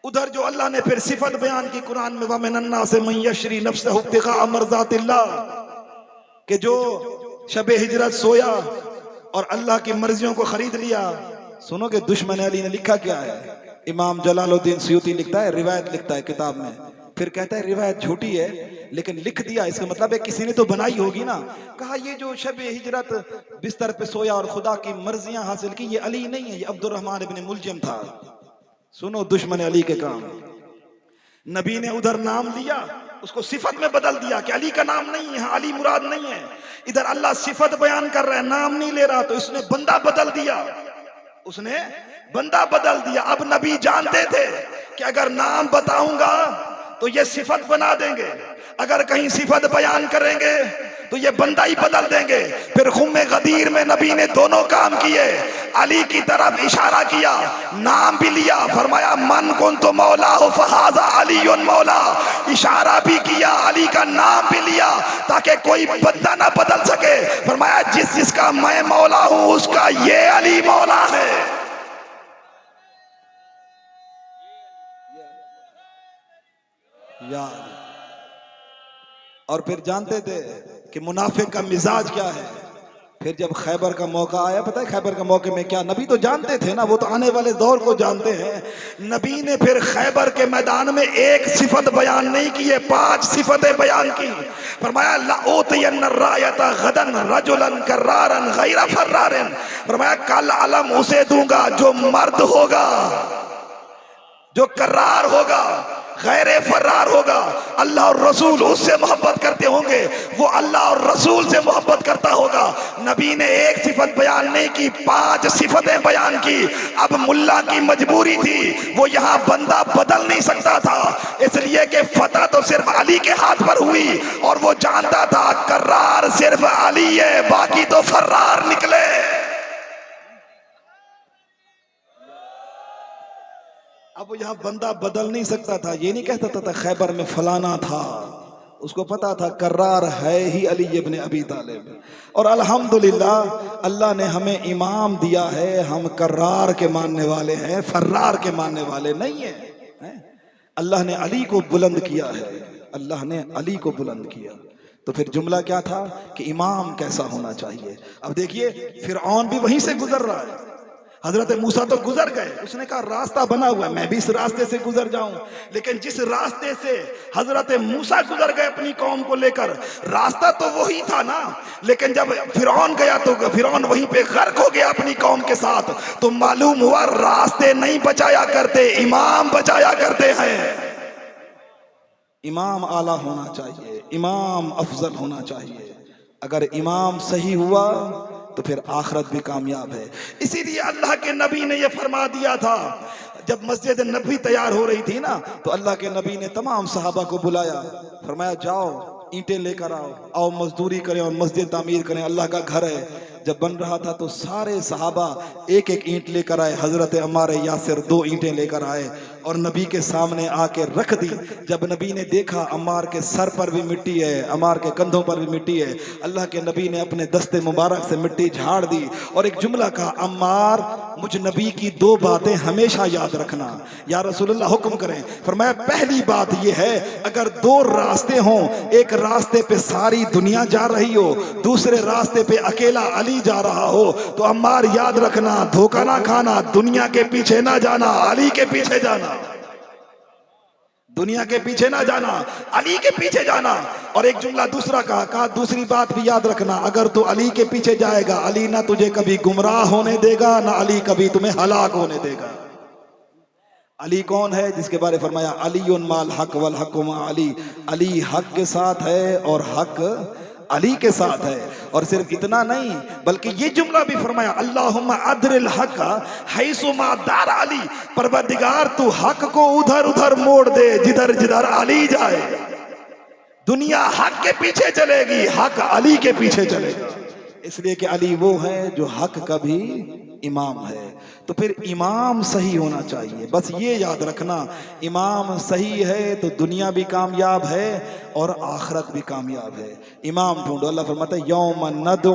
उधर जो अल्लाह ने फिर सिफत बयान की कुरान में, वमिनन्नास से मन यशरी नफ्सहु इब्तिगा मर्ज़ातिल्लाह, कि जो शबे हिजरत सोया और अल्लाह की मर्जियों को खरीद लिया। सुनो कि दुश्मन अली ने लिखा क्या है। इमाम जलालुद्दीन सयूती लिखता है, रिवायत लिखता है किताब में, फिर कहता है रिवायत झूठी है लेकिन लिख दिया, इसका मतलब है किसी ने तो बनाई होगी ना। कहा ये जो शब हिजरत बिस्तर पे सोया और खुदा की मर्जियां हासिल की, ये अली नहीं है, ये अब्दुर्रहमान इब्न मुलजिम था। सुनो दुश्मन अली के काम। नबी ने उधर नाम लिया, उसको सिफत में बदल दिया कि अली का नाम नहीं है, अली मुराद नहीं है। इधर अल्लाह सिफत बयान कर रहा है, नाम नहीं ले रहा, तो इसने बंदा बदल दिया, उसने बंदा बदल दिया। अब नबी जानते थे कि अगर नाम बताऊंगा तो ये सिफत बना देंगे, अगर कहीं सिफत बयान करेंगे तो ये बंदा ही बदल देंगे। फिर खुम्मे गदीर में नबी ने दोनों काम किए, अली की तरफ इशारा किया, नाम भी लिया, फरमाया मन कुन्तु मौला फहाजा अलीयुन मौला, इशारा भी किया, अली का नाम भी लिया ताकि कोई बंदा ना बदल सके। फरमाया जिस जिसका मैं मौला हूं उसका ये अली मौला है। यार और फिर जानते थे कि मुनाफिक का मिजाज क्या है। फिर जब खैबर का मौका आया, पता है खैबर के मौके में क्या, नबी तो जानते थे ना, वो तो आने वाले दौर को जानते हैं। नबी ने फिर खैबर के मैदान में एक सिफत बयान नहीं की है, 5 सिफतें बयान की। फरमाया लऊतियन्न रायता गदन रजुलन कर्रारन गैरा फर्रारन, फरमाया कल अलम उसे दूंगा जो मर्द होगा, जो कर्रार होगा, गैर फरार होगा, अल्लाह और रसूल उससे मोहब्बत करते होंगे, वो अल्लाह और रसूल से मोहब्बत करता होगा। नबी ने एक सिफत बयान नहीं की, 5 सिफतें बयान की। अब मुल्ला की मजबूरी थी, वो यहाँ बंदा बदल नहीं सकता था, इसलिए कि फतह तो सिर्फ अली के हाथ पर हुई और वो जानता था कर्रार सिर्फ अली है, बाकी तो फर्रार निकले। अब वो यहाँ बंदा बदल नहीं सकता था, ये नहीं कहता था खैबर में फलाना था, उसको पता था कर्रार है ही अली इब्न अबी तालिब। और अल्हम्दुलिल्लाह अल्लाह ने हमें इमाम दिया है, हम कर्रार के मानने वाले हैं, फर्रार के मानने वाले नहीं है, अल्लाह ने अली को बुलंद किया है, अल्लाह ने अली को बुलंद किया। तो फिर जुमला क्या था कि इमाम कैसा होना चाहिए। अब देखिए फिरऔन भी वहीं से गुजर रहा है, हजरत मूसा तो गुजर गए, उसने कहा रास्ता बना हुआ है, मैं भी इस रास्ते से गुजर जाऊं। लेकिन जिस रास्ते से हजरत मूसा गुजर गए अपनी कौम को लेकर, रास्ता तो वही था ना, लेकिन जब फिरौन गया तो फिरौन वहीं पे गर्क हो गया अपनी कौम के साथ। तो मालूम हुआ रास्ते नहीं बचाया करते, इमाम बचाया करते हैं। इमाम आला होना चाहिए, इमाम अफजल होना चाहिए। अगर इमाम सही हुआ तो फिर आखिरत भी कामयाब है। इसीलिए अल्लाह के नबी ने यह फरमा दिया था, जब मस्जिद नबी तैयार हो रही थी ना, तो अल्लाह के नबी ने तमाम सहाबा को बुलाया, फरमाया जाओ ईंटें लेकर आओ मजदूरी करें और मस्जिद तामीर करें, अल्लाह का घर है। जब बन रहा था तो सारे सहाबा एक एक ईंट लेकर आए, हजरत अम्मार यासिर 2 ईंटें लेकर आए और नबी के सामने आके रख दी। जब नबी ने देखा अम्मार के सर पर भी मिट्टी है, अम्मार के कंधों पर भी मिट्टी है, अल्लाह के नबी ने अपने दस्ते मुबारक से मिट्टी झाड़ दी और एक जुमला कहा, अम्मार मुझ नबी की 2 बातें हमेशा याद रखना। या रसूलुल्लाह हुक्म करें। फरमाया पहली बात यह है, अगर 2 रास्ते हों, एक रास्ते पे सारी दुनिया जा रही हो, दूसरे रास्ते पे अकेला अली जा रहा हो, तो अम्मार याद रखना, धोखा ना खाना, दुनिया के पीछे ना जाना, अली के पीछे जाना, दुनिया के पीछे ना जाना, अली के पीछे जाना। और एक जुमला दूसरा कहा दूसरी बात भी याद रखना, अगर तू अली के पीछे जाएगा, अली ना तुझे कभी गुमराह होने देगा, ना अली कभी तुम्हें हलाक होने देगा। अली कौन है? जिसके बारे में फरमाया अलीउन माल हक वल हक मा अली, अली हक के साथ है और हक अली के साथ है। और सिर्फ इतना नहीं, बल्कि ये जुमला भी फरमाया, अल्लाहुम्मा अदरिल हक हैसुमा दार अली, परवरदिगार तू हक को उधर उधर मोड़ दे जिधर जिधर अली जाए। दुनिया हक के पीछे चलेगी, हक अली के पीछे चलेगा, इसलिए कि अली वो है जो हक का भी इमाम है। तो फिर इमाम सही होना चाहिए, बस ये याद रखना, इमाम सही है तो दुनिया भी कामयाब है और आखिरत भी कामयाब है। इमाम ढूंढो, अल्लाह फरमाता है यौम नदउ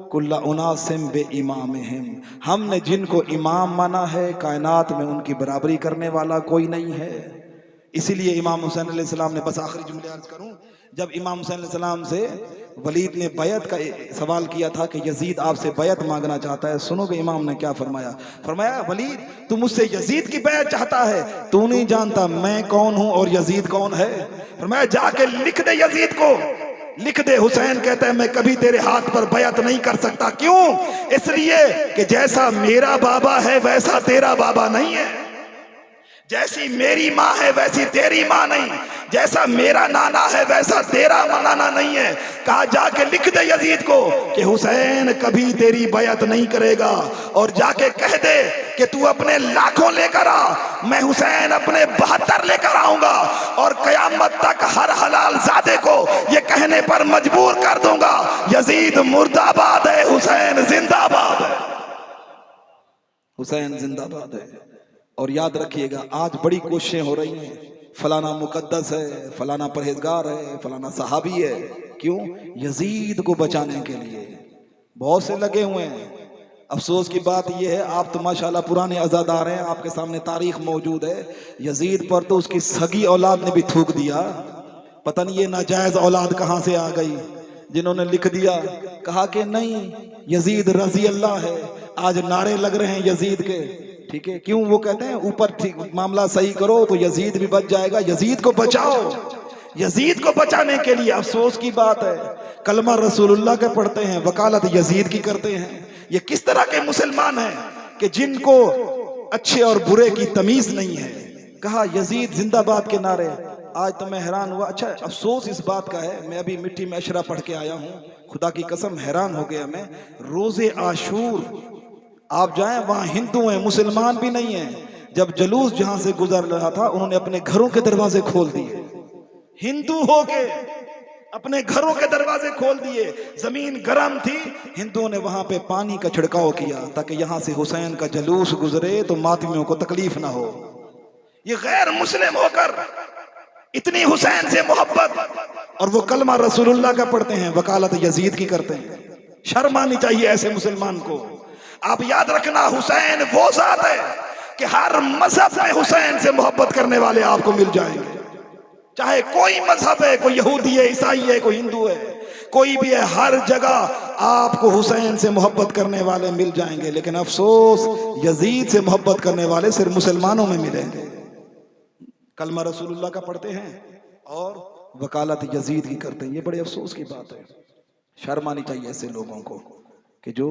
कुल्ला उनासिम बे इमामिहिम, हमने जिनको इमाम माना है कायनात में उनकी बराबरी करने वाला कोई नहीं है। इसीलिए इमाम हुसैन अलैहिस्सलाम ने, बस आखिरी जुमले अर्ज करूं, जब इमाम हुसैन अलैहिस्सलाम से वलीद ने बैत का सवाल किया था कि यजीद आपसे बैत मांगना चाहता है, सुनोगे इमाम ने क्या फरमाया? फरमाया वलीद तू मुझसे यजीद की बैत चाहता है, तू नहीं जानता मैं कौन हूं और यजीद कौन है। फरमाया जाके लिख दे यजीद को, लिख दे। हुसैन कहता है मैं कभी तेरे हाथ पर बैत नहीं कर सकता। क्यों? इसलिए कि जैसा मेरा बाबा है वैसा तेरा बाबा नहीं है, जैसी मेरी माँ है वैसी तेरी माँ नहीं, जैसा मेरा नाना है वैसा तेरा नाना नहीं है। कहा जाके लिख दे यजीद को कि हुसैन कभी तेरी बैत नहीं करेगा, और जाके कह दे कि तू अपने लाखों लेकर आ, मैं हुसैन अपने 72 लेकर आऊंगा, और कयामत तक हर हलाल ज़ादे को ये कहने पर मजबूर कर दूंगा यजीद मुर्दाबाद है, हुसैन जिंदाबाद है, हुसैन जिंदाबाद है। और याद रखिएगा आज बड़ी कोशिशें हो रही हैं, फलाना मुकद्दस है, फलाना परहेजगार है, फलाना सहाबी है। क्यों? यजीद को बचाने के लिए बहुत से लगे हुए हैं। अफसोस की बात यह है आप तो माशाल्लाह पुराने अज़ादार हैं, आपके सामने तारीख मौजूद है, यजीद पर तो उसकी सगी औलाद ने भी थूक दिया। पता नहीं ये नाजायज औलाद कहाँ से आ गई जिन्होंने लिख दिया, कहा कि नहीं यजीद रजी अल्लाह है। आज नारे लग रहे हैं यजीद के, ठीक है, क्यों? वो कहते हैं ऊपर ठीक मामला सही करो तो यजीद भी बच जाएगा, यजीद को बचाओ। यजीद को बचाने के लिए अफसोस की बात है कलमा रसूलुल्लाह के पढ़ते हैं, वकालत यजीद की करते हैं। ये किस तरह के मुसलमान हैं कि जिनको अच्छे और बुरे की तमीज नहीं है। कहा यजीद जिंदाबाद के नारे। आज तो मैं हैरान हुआ। अच्छा अफसोस इस बात का है, मैं अभी मिट्टी में अशरा पढ़ के आया हूँ, खुदा की कसम हैरान हो गया मैं। रोजे आशूर आप जाएं, वहां हिंदू हैं मुसलमान भी नहीं है। जब जुलूस जहां से गुजर रहा था उन्होंने अपने घरों के दरवाजे खोल दिए, हिंदू होके अपने घरों के दरवाजे खोल दिए। जमीन गर्म थी, हिंदुओं ने वहां पे पानी का छिड़काव किया ताकि यहां से हुसैन का जुलूस गुजरे तो मातमियों को तकलीफ ना हो। ये गैर मुस्लिम होकर इतनी हुसैन से मोहब्बत, और वो कलमा रसूलुल्लाह का पढ़ते हैं, वकालत यजीद की करते हैं। शर्म आनी चाहिए ऐसे मुसलमान को। आप याद रखना, हुसैन वो जात है कि हर मजहब में हुसैन से मोहब्बत करने वाले आपको मिल जाएंगे। चाहे कोई मजहब है, कोई यहूदी है, ईसाई है, कोई हिंदू है, कोई भी है, हर जगह आपको हुसैन से मोहब्बत करने वाले मिल जाएंगे। लेकिन अफसोस यजीद से मोहब्बत करने वाले सिर्फ मुसलमानों में मिलेंगे। कलमा रसूलुल्लाह का पढ़ते हैं और वकालत यजीद की करते हैं। ये बड़े अफसोस की बात है। शर्म आनी चाहिए ऐसे लोगों को कि जो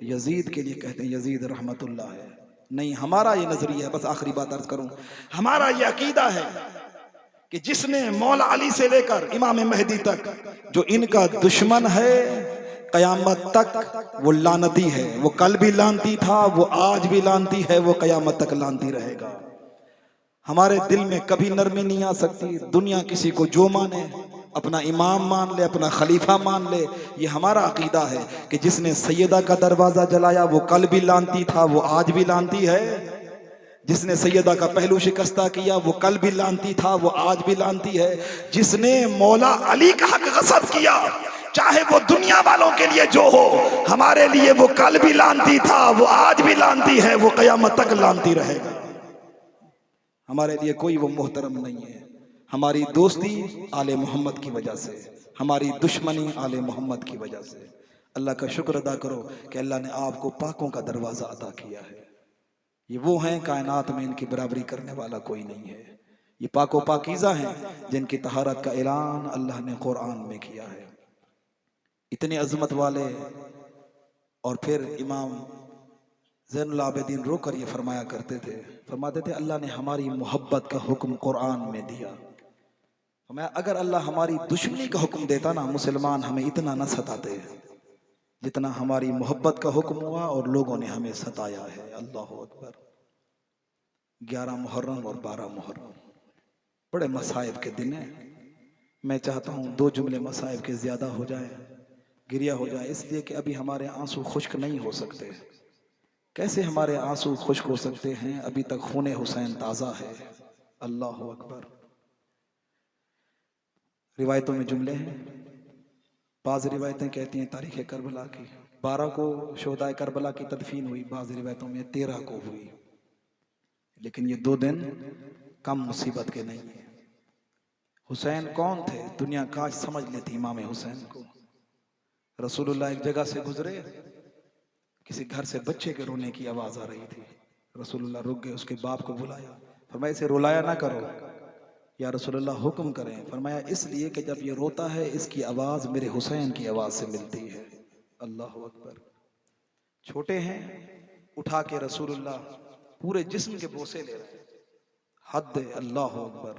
यजीद के लिए कहते हैं यजीद रहमतुल्लाह है। नहीं, हमारा ये नजरिया, बस आखिरी बात अर्ज करूं, हमारा ये अकीदा है कि जिसने मौला अली से लेकर इमाम महदी तक जो इनका दुश्मन है कयामत तक वो लानती है। वो कल भी लानती था, वो आज भी लानती है, वो कयामत तक लानती रहेगा। हमारे दिल में कभी नरमी नहीं आ सकती। दुनिया किसी को जो माने, अपना इमाम मान ले, अपना खलीफा मान ले, ये हमारा अकीदा है कि जिसने सैयदा का दरवाजा जलाया वो कल भी लानती था, वो आज भी लानती है। जिसने सैयदा का पहलू शिकस्ता किया वो कल भी लानती था, वो आज भी लानती है। जिसने मौला अली का हक गस्ब किया, चाहे वो दुनिया वालों के लिए जो हो, हमारे लिए वो कल भी लानती था, वो आज भी लानती है, वो कयामत तक लानती रहेगा। हमारे लिए कोई वो मोहतरम नहीं है। हमारी दोस्ती आले मोहम्मद की वजह से, हमारी दुश्मनी आले मोहम्मद की वजह से। अल्लाह का शुक्र अदा करो कि अल्लाह ने आपको पाकों का दरवाज़ा अता किया है। ये वो हैं कायनात में इनकी बराबरी करने वाला कोई नहीं है। ये पाको पाकीज़ा हैं जिनकी तहारत का ऐलान अल्लाह ने कुरान में किया है। इतने अजमत वाले। और फिर इमाम ज़ैनुल आबिदीन रोकर ये फरमाया करते थे, फरमाते थे अल्लाह ने हमारी मोहब्बत का हुक्म कुरान में दिया। मैं अगर अल्लाह हमारी दुश्मनी का हुक्म देता ना, मुसलमान हमें इतना न सताते जितना हमारी मोहब्बत का हुक्म हुआ और लोगों ने हमें सताया है। अल्लाह अकबर। 11 मुहर्रम और 12 मुहर्रम बड़े मसाइब के दिन है। मैं चाहता हूँ 2 जुमले मसाइब के ज़्यादा हो जाए, गिरिया हो जाए, इसलिए कि अभी हमारे आंसू खुश्क नहीं हो सकते। कैसे हमारे आंसू खुश्क हो सकते हैं? अभी तक खून हुसैन ताज़ा है। अल्लाह अकबर। रिवायतों में जुमले हैं। बाज़ रिवायतें कहती हैं तारीख़ करबला की 12 को शोहदाए करबला की तदफीन हुई, बाज़ रिवायतों में 13 को हुई। लेकिन ये 2 दिन कम मुसीबत के नहीं है। हुसैन कौन थे? दुनिया काश समझ लेती इमाम हुसैन को। रसूलुल्लाह एक जगह से गुजरे, किसी घर से बच्चे के रोने की आवाज़ आ रही थी। रसूलुल्लाह रुक गए, उसके बाप को बुलाया, फरमाया इसे रुलाया ना करो, या रसूलुल्लाह हुक्म करें। फरमाया इसलिए कि जब ये रोता है इसकी आवाज़ मेरे हुसैन की आवाज़ से मिलती है। अल्लाह अकबर। छोटे हैं, उठा के रसूलुल्लाह पूरे जिस्म के बोसे ले रहे हैं। हद है। अल्लाह अकबर।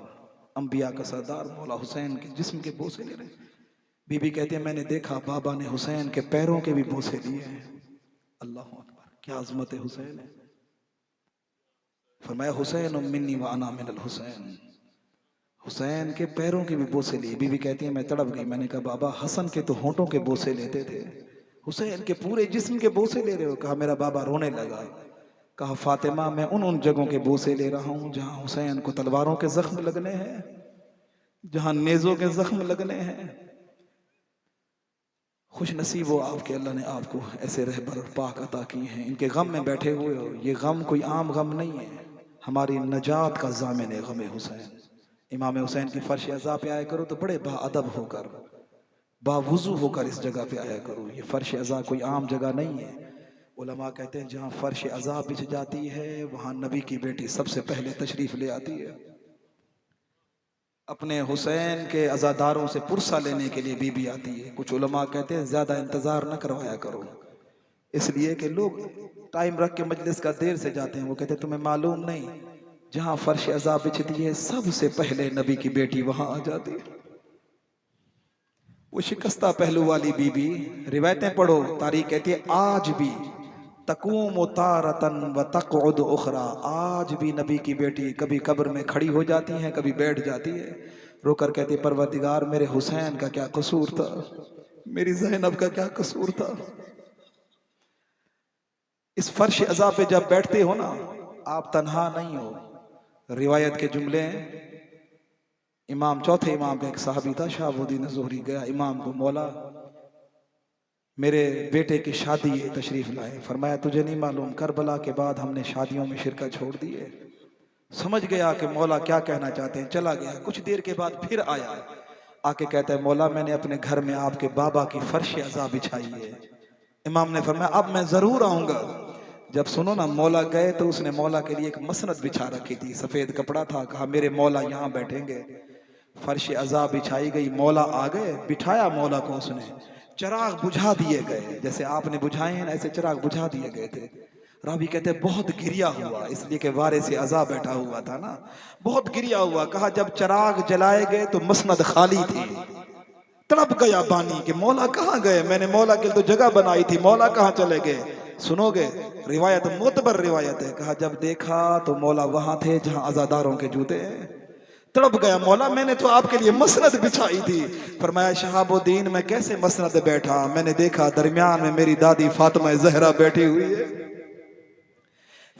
अंबिया का सरदार मौला हुसैन के जिस्म के बोसे ले रहे हैं। बीबी कहती है मैंने देखा बाबा ने हुसैन के पैरों के भी बोसे लिए हैं। अल्लाह अकबर। क्या अज़मत हुसैन है। फरमाया हुसैन मिन्नी व अना मिनल हुसैन। हुसैन के पैरों के भी बोसे लिए। बीबी कहती है मैं तड़प गई। मैंने कहा बाबा हसन के तो होंठों के बोसे लेते थे, हुसैन के पूरे जिस्म के बोसे ले रहे हो। कहा मेरा बाबा रोने लगा। कहा फातिमा मैं उन जगहों के बोसे ले रहा हूँ जहाँ हुसैन को तलवारों के जख्म लगने हैं, जहाँ नेज़ों के जख्म लगने हैं। खुश नसीब हो आपके अल्लाह ने आपको ऐसे रहबर पाक अता किए हैं। इनके गम में बैठे हुए हो। ये गम कोई आम गम नहीं है, हमारी नजात का ज़ामिन है गम हुसैन। इमाम हुसैन की फर्श अज़ा पे आया करो तो बड़े बाअदब होकर, बावुज़ू होकर इस जगह पे आया करो। ये फर्श अज़ा कोई आम जगह नहीं है। उलमा कहते हैं जहाँ फर्श अज़ा बिछ जाती है वहाँ नबी की बेटी सबसे पहले तशरीफ़ ले आती है। अपने हुसैन के अज़ादारों से पुरसा लेने के लिए बीबी आती है। कुछ उलमा कहते हैं ज़्यादा इंतज़ार न करवाया करो, इसलिए कि लोग टाइम रख के मजलिस का देर से जाते हैं। वो कहते हैं तुम्हें मालूम नहीं जहां फर्श अज़ा बिछती है सबसे पहले नबी की बेटी वहां आ जाती है। वो शिकस्ता पहलू वाली बीबी, रिवायतें पढ़ो, तारीख कहती है आज भी तकूम तारतन व तक़उद उखरा, आज भी नबी की बेटी कभी कब्र में खड़ी हो जाती हैं, कभी बैठ जाती है, रोकर कहती है परवरदिगार मेरे हुसैन का क्या कसूर था, मेरी ज़ैनब का क्या कसूर था। इस फर्श अज़ा पे जब बैठते हो ना, आप तन्हा नहीं हो। रिवायत के जुमले हैं, इमाम चौथे इमाम का एक साहबी था शहाबुद्दीन ज़ुहरी, गया इमाम को, मौला मेरे बेटे की शादी है, तशरीफ लाए। फरमाया तुझे नहीं मालूम करबला के बाद हमने शादियों में शिरकत छोड़ दी है। समझ गया कि मौला क्या कहना चाहते हैं, चला गया। कुछ देर के बाद फिर आया, आके कहता है मौला मैंने अपने घर में आपके बाबा की फर्श अज़ा बिछाई है। इमाम ने फरमाया अब मैं जरूर आऊंगा। जब सुनो ना मौला गए तो उसने मौला के लिए एक मसनद बिछा रखी थी, सफेद कपड़ा था, कहा मेरे मौला यहाँ बैठेंगे। फर्श अज़ा बिछाई गई, मौला आ गए, बिठाया मौला को उसने, चिराग बुझा दिए गए, जैसे आपने बुझाए हैं ऐसे चिराग बुझा दिए गए थे। रावी कहते बहुत गिरिया हुआ, इसलिए कि वारिस अज़ा बैठा हुआ था ना, बहुत गिरिया हुआ। कहा जब चिराग जलाए गए तो मसनद खाली थी। तड़प गया बानी कि मौला कहाँ गए, मैंने मौला के लिए तो जगह बनाई थी, मौला कहाँ चले गए। सुनोगे रिवायत, मोतबर रिवायत है। कहा जब देखा तो मौला वहां थे जहां अज़ादारों के जूते हैं। तड़प गया, मौला मैंने तो आपके लिए मसनद बिछाई थी। फरमाया शहाबुद्दीन मैं कैसे मसनद बैठा, मैंने देखा दरमियान में मेरी दादी फातिमा ज़हरा बैठी हुई है।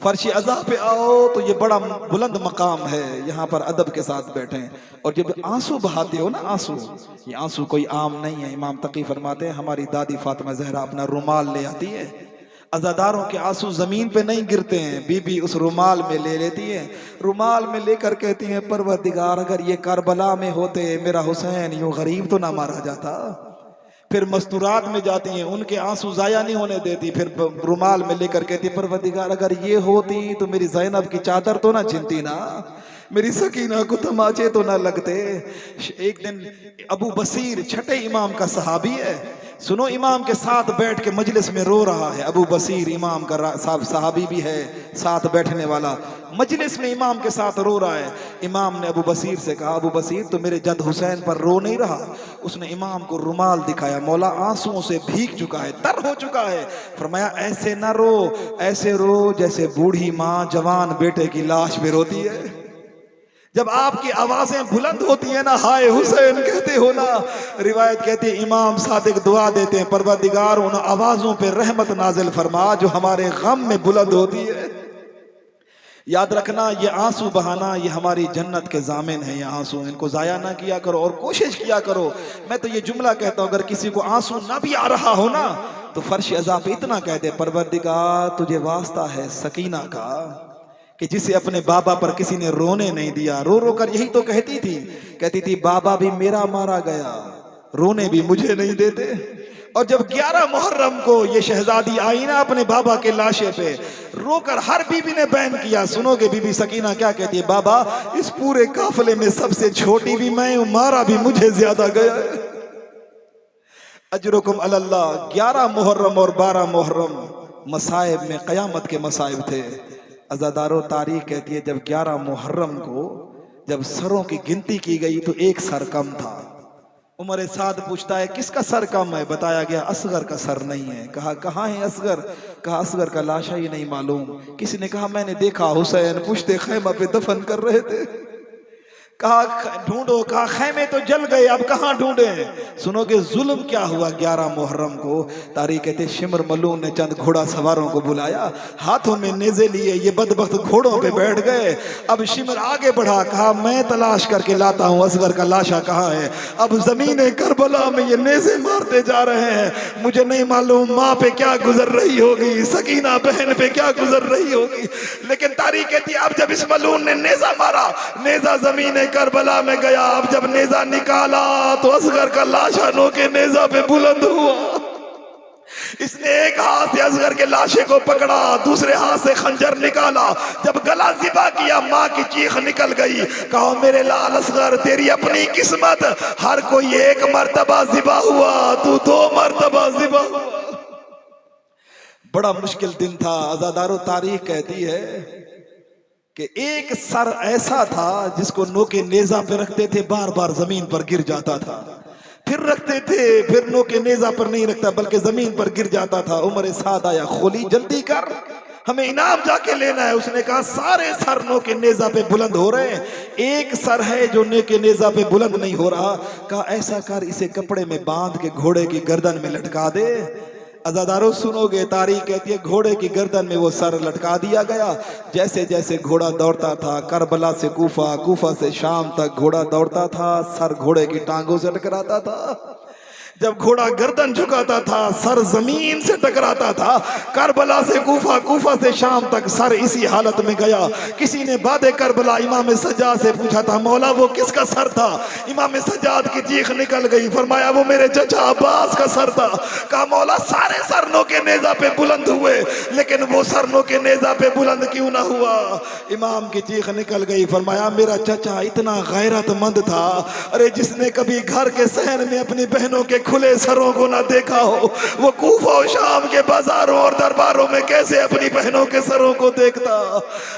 फर्श अज़ा पे आओ तो ये बड़ा बुलंद मकाम है, यहाँ पर अदब के साथ बैठे। और जब आंसू बहाते हो ना, आंसू, ये आंसू कोई आम नहीं है। इमाम तकी फरमाते हैं हमारी दादी फातिमा ज़हरा अपना रुमाल ले आती है, अज़ादारों के आंसू जमीन पे नहीं गिरते हैं, बीबी उस रुमाल में ले लेती है, रुमाल में लेकर कहती हैं परवरदिगार अगर ये करबला में होते मेरा हुसैन यूं गरीब तो ना मारा जाता। फिर मस्तूरात में जाती हैं, उनके आंसू जाया नहीं होने देती, फिर रुमाल में लेकर कहती परवरदिगार अगर ये होती तो मेरी ज़ैनब की चादर तो ना छिनती ना, मेरी सकीना को तमाचे तो ना लगते। एक दिन अबू बसीर छठे इमाम का सहाबी है, सुनो इमाम के साथ बैठ के मजलिस में रो रहा है। अबू बसीर इमाम का सहाबी भी है, साथ बैठने वाला, मजलिस में इमाम के साथ रो रहा है। इमाम ने अबू बसीर से कहा अबू बसीर तो मेरे जद हुसैन पर रो नहीं रहा। उसने इमाम को रुमाल दिखाया, मौला आंसुओं से भीग चुका है, तर हो चुका है। फरमाया ऐसे ना रो, ऐसे रो जैसे बूढ़ी माँ जवान बेटे की लाश पे रोती है। जब आपकी आवाजें बुलंद होती है ना, हाय हुसैन कहते हो ना, रिवायत कहती है इमाम सादिक दुआ देते हैं परवरदिगार उन आवाजों पे रहमत नाजिल फरमा जो हमारे गम में बुलंद होती है। याद रखना ये आंसू बहाना ये हमारी जन्नत के जामिन है, ये आंसू इनको जाया ना किया करो और कोशिश किया करो। मैं तो ये जुमला कहता हूँ अगर किसी को आंसू ना भी आ रहा हो ना तो फर्श अज़ा पे इतना कह दे परवरदिगार तुझे वास्ता है सकीना का कि जिसे अपने बाबा पर किसी ने रोने नहीं दिया। रो रो कर यही तो कहती थी बाबा भी मेरा मारा गया, रोने भी मुझे नहीं देते। और जब 11 मुहर्रम को ये शहजादी आई ना अपने बाबा के लाशे पे, रोकर हर बीबी ने बैन किया। सुनोगे बीबी सकीना क्या कहती है, बाबा इस पूरे काफिले में सबसे छोटी भी मैं हूं, मारा भी मुझे ज्यादा गया। अजरुकुम अल्लाह। 11 मुहर्रम और 12 मुहर्रम मसाइब में कयामत के मसाइब थे। अज़ादारों तारीख कहती है जब 11 मुहर्रम को जब सरों की गिनती की गई तो एक सर कम था। उमर साद पूछता है किसका सर कम है, बताया गया असगर का सर नहीं है। कहा कहाँ है असगर, कहा असगर का लाशा ही नहीं मालूम। किसी ने कहा मैंने देखा हुसैन पुश्ते खैमा पे दफन कर रहे थे। कहा ढूंढो, कहा खैमे तो जल गए अब कहाँ ढूंढे। सुनोगे जुल्म क्या हुआ 11 मुहर्रम को। तारीख कहते शिमर मलून ने चंद घोड़ा सवारों को बुलाया, हाथों में नेज़े लिए ये बदबख्त घोड़ों पे बैठ गए। अब शिमर आगे बढ़ा, कहा मैं तलाश करके लाता हूँ असगर का लाशा कहाँ है। अब जमीन करबला में ये नेज़े मारते जा रहे हैं। मुझे नहीं मालूम माँ पे क्या गुजर रही होगी, सकीना बहन पे क्या गुजर रही होगी, लेकिन तारीख कहती अब जब इस मलून ने नेज़ा मारा, नेज़ा जमीन करबला में गया। अब जब नेजा निकाला तो असगर का लाशा नो के नेजा पे बुलंद हुआ। इसने एक हाथ से असगर के लाशे को पकड़ा, दूसरे हाथ से खंजर निकाला। जब गला ज़िबा किया माँ की चीख निकल गई। कहा मेरे लाल असगर तेरी अपनी किस्मत, हर कोई एक मर्तबा ज़िबा हुआ, तू 2 मर्तबा ज़िबा हुआ। बड़ा मुश्किल दिन था। अज़ादारों तारीख कहती है कि एक सर ऐसा था जिसको नोके नेजा पे रखते थे, बार बार जमीन पर गिर जाता था, फिर रखते थे, फिर नोके नेजा पर नहीं रखता बल्कि जमीन पर गिर जाता था। उमर साद आया, खोली जल्दी कर, हमें इनाम जाके लेना है। उसने कहा सारे सर नोके नेजा पे बुलंद हो रहे हैं, एक सर है जो नोके नेजा पे बुलंद नहीं हो रहा। कहा ऐसा कर, इसे कपड़े में बांध के घोड़े की गर्दन में लटका दे। अज़ादारों सुनोगे, तारीख कहती है घोड़े की गर्दन में वो सर लटका दिया गया। जैसे जैसे घोड़ा दौड़ता था, करबला से कूफा, कूफा से शाम तक घोड़ा दौड़ता था, सर घोड़े की टांगों से टकराता था। जब घोड़ा गर्दन झुकाता था, सर जमीन से टकराता था। करबला से कूफा, कूफा से शाम तक सर इसी हालत में गया। किसी ने बादे करबला इमाम सज्जाद से पूछा था, मौला वो किसका सर था? इमाम सज्जाद की चीख निकल गई, फरमाया वो मेरे चचा अब्बास का सर था। कहा मौला सारे सरनों के नेजा पे बुलंद हुए, लेकिन वो सरनों के नेजा पे बुलंद क्यों ना हुआ? इमाम की चीख निकल गई, फरमाया मेरा चचा इतना गैरतमंद था, अरे जिसने कभी घर के सहन में अपनी बहनों के खुले सरों को ना देखा हो, वो कूफा और शाम के बाजारों और दरबारों में कैसे अपनी बहनों के सरों को देखता?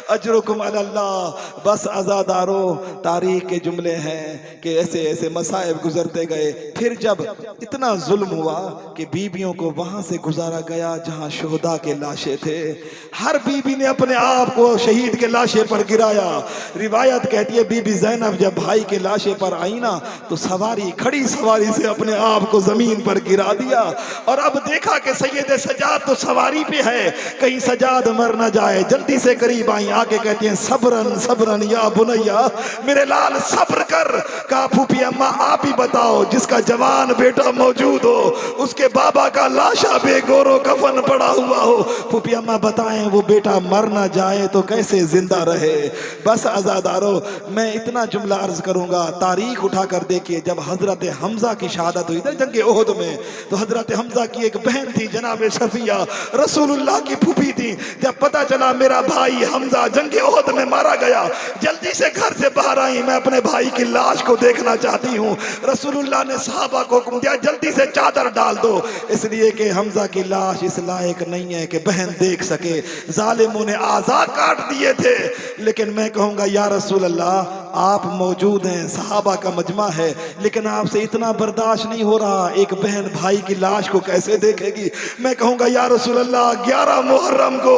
अजरुकुम अल्लाह। बस आज़ादारों, तारीख के जुमले हैं कि ऐसे ऐसे मसाइब गुजरते गए। फिर जब इतना जुल्म हुआ कि बीबियों को वहां से गुजारा गया जहां शुहदा के लाशें थे, हर बीबी ने अपने आप को शहीद के लाशे पर गिराया। रिवायत कहती है बीबी ज़ैनब जब भाई के लाशे पर आई ना, तो सवारी, खड़ी सवारी से अपने आप को जमीन पर गिरा दिया। और अब देखा कि सैयद सजाद तो सवारी पे है, कहीं सजाद मर ना जाए। जल्दी से करीब आई, आके कहती हैं सब्रन सब्रन या बुनैया, मेरे लाल सब्र कर। कहा फूफी अम्मा आप ही बताओ, जिसका जवान बेटा मौजूद हो, उसके बाबा का लाशा बेगोरो कफन पड़ा हुआ हो, फूफी अम्मा बताएं वो बेटा मर ना जाए तो कैसे जिंदा रहे? बस आज़ादारों, मैं इतना जुमला अर्ज करूंगा, तारीख उठा कर देखिए। जब हजरत हमजा की शहादत हुई जंग ओहद में, तो हजरत हमजा की एक बहन थी जनाब सफिया, रसूलुल्लाह की फूफी थी। जब पता चला मेरा भाई हमजा जंग ओहद में मारा गया, जल्दी से घर से बाहर आई, मैं अपने भाई की लाश को देखना चाहती हूँ। रसूलुल्लाह ने सहाबा को हुक्म दिया जल्दी से चादर डाल दो, इसलिए कि हमजा की लाश इस लायक नहीं है कि बहन देख सके। जालिमों ने आज़ा काट दिए थे, लेकिन मैं कहूँगा या रसूल अल्लाह आप मौजूद हैं, सहाबा का मजमा है, लेकिन आपसे इतना बर्दाश्त नहीं हो रहा, एक बहन भाई की लाश को कैसे देखेगी? मैं कहूँगा या रसूल अल्लाह 11 मुहर्रम को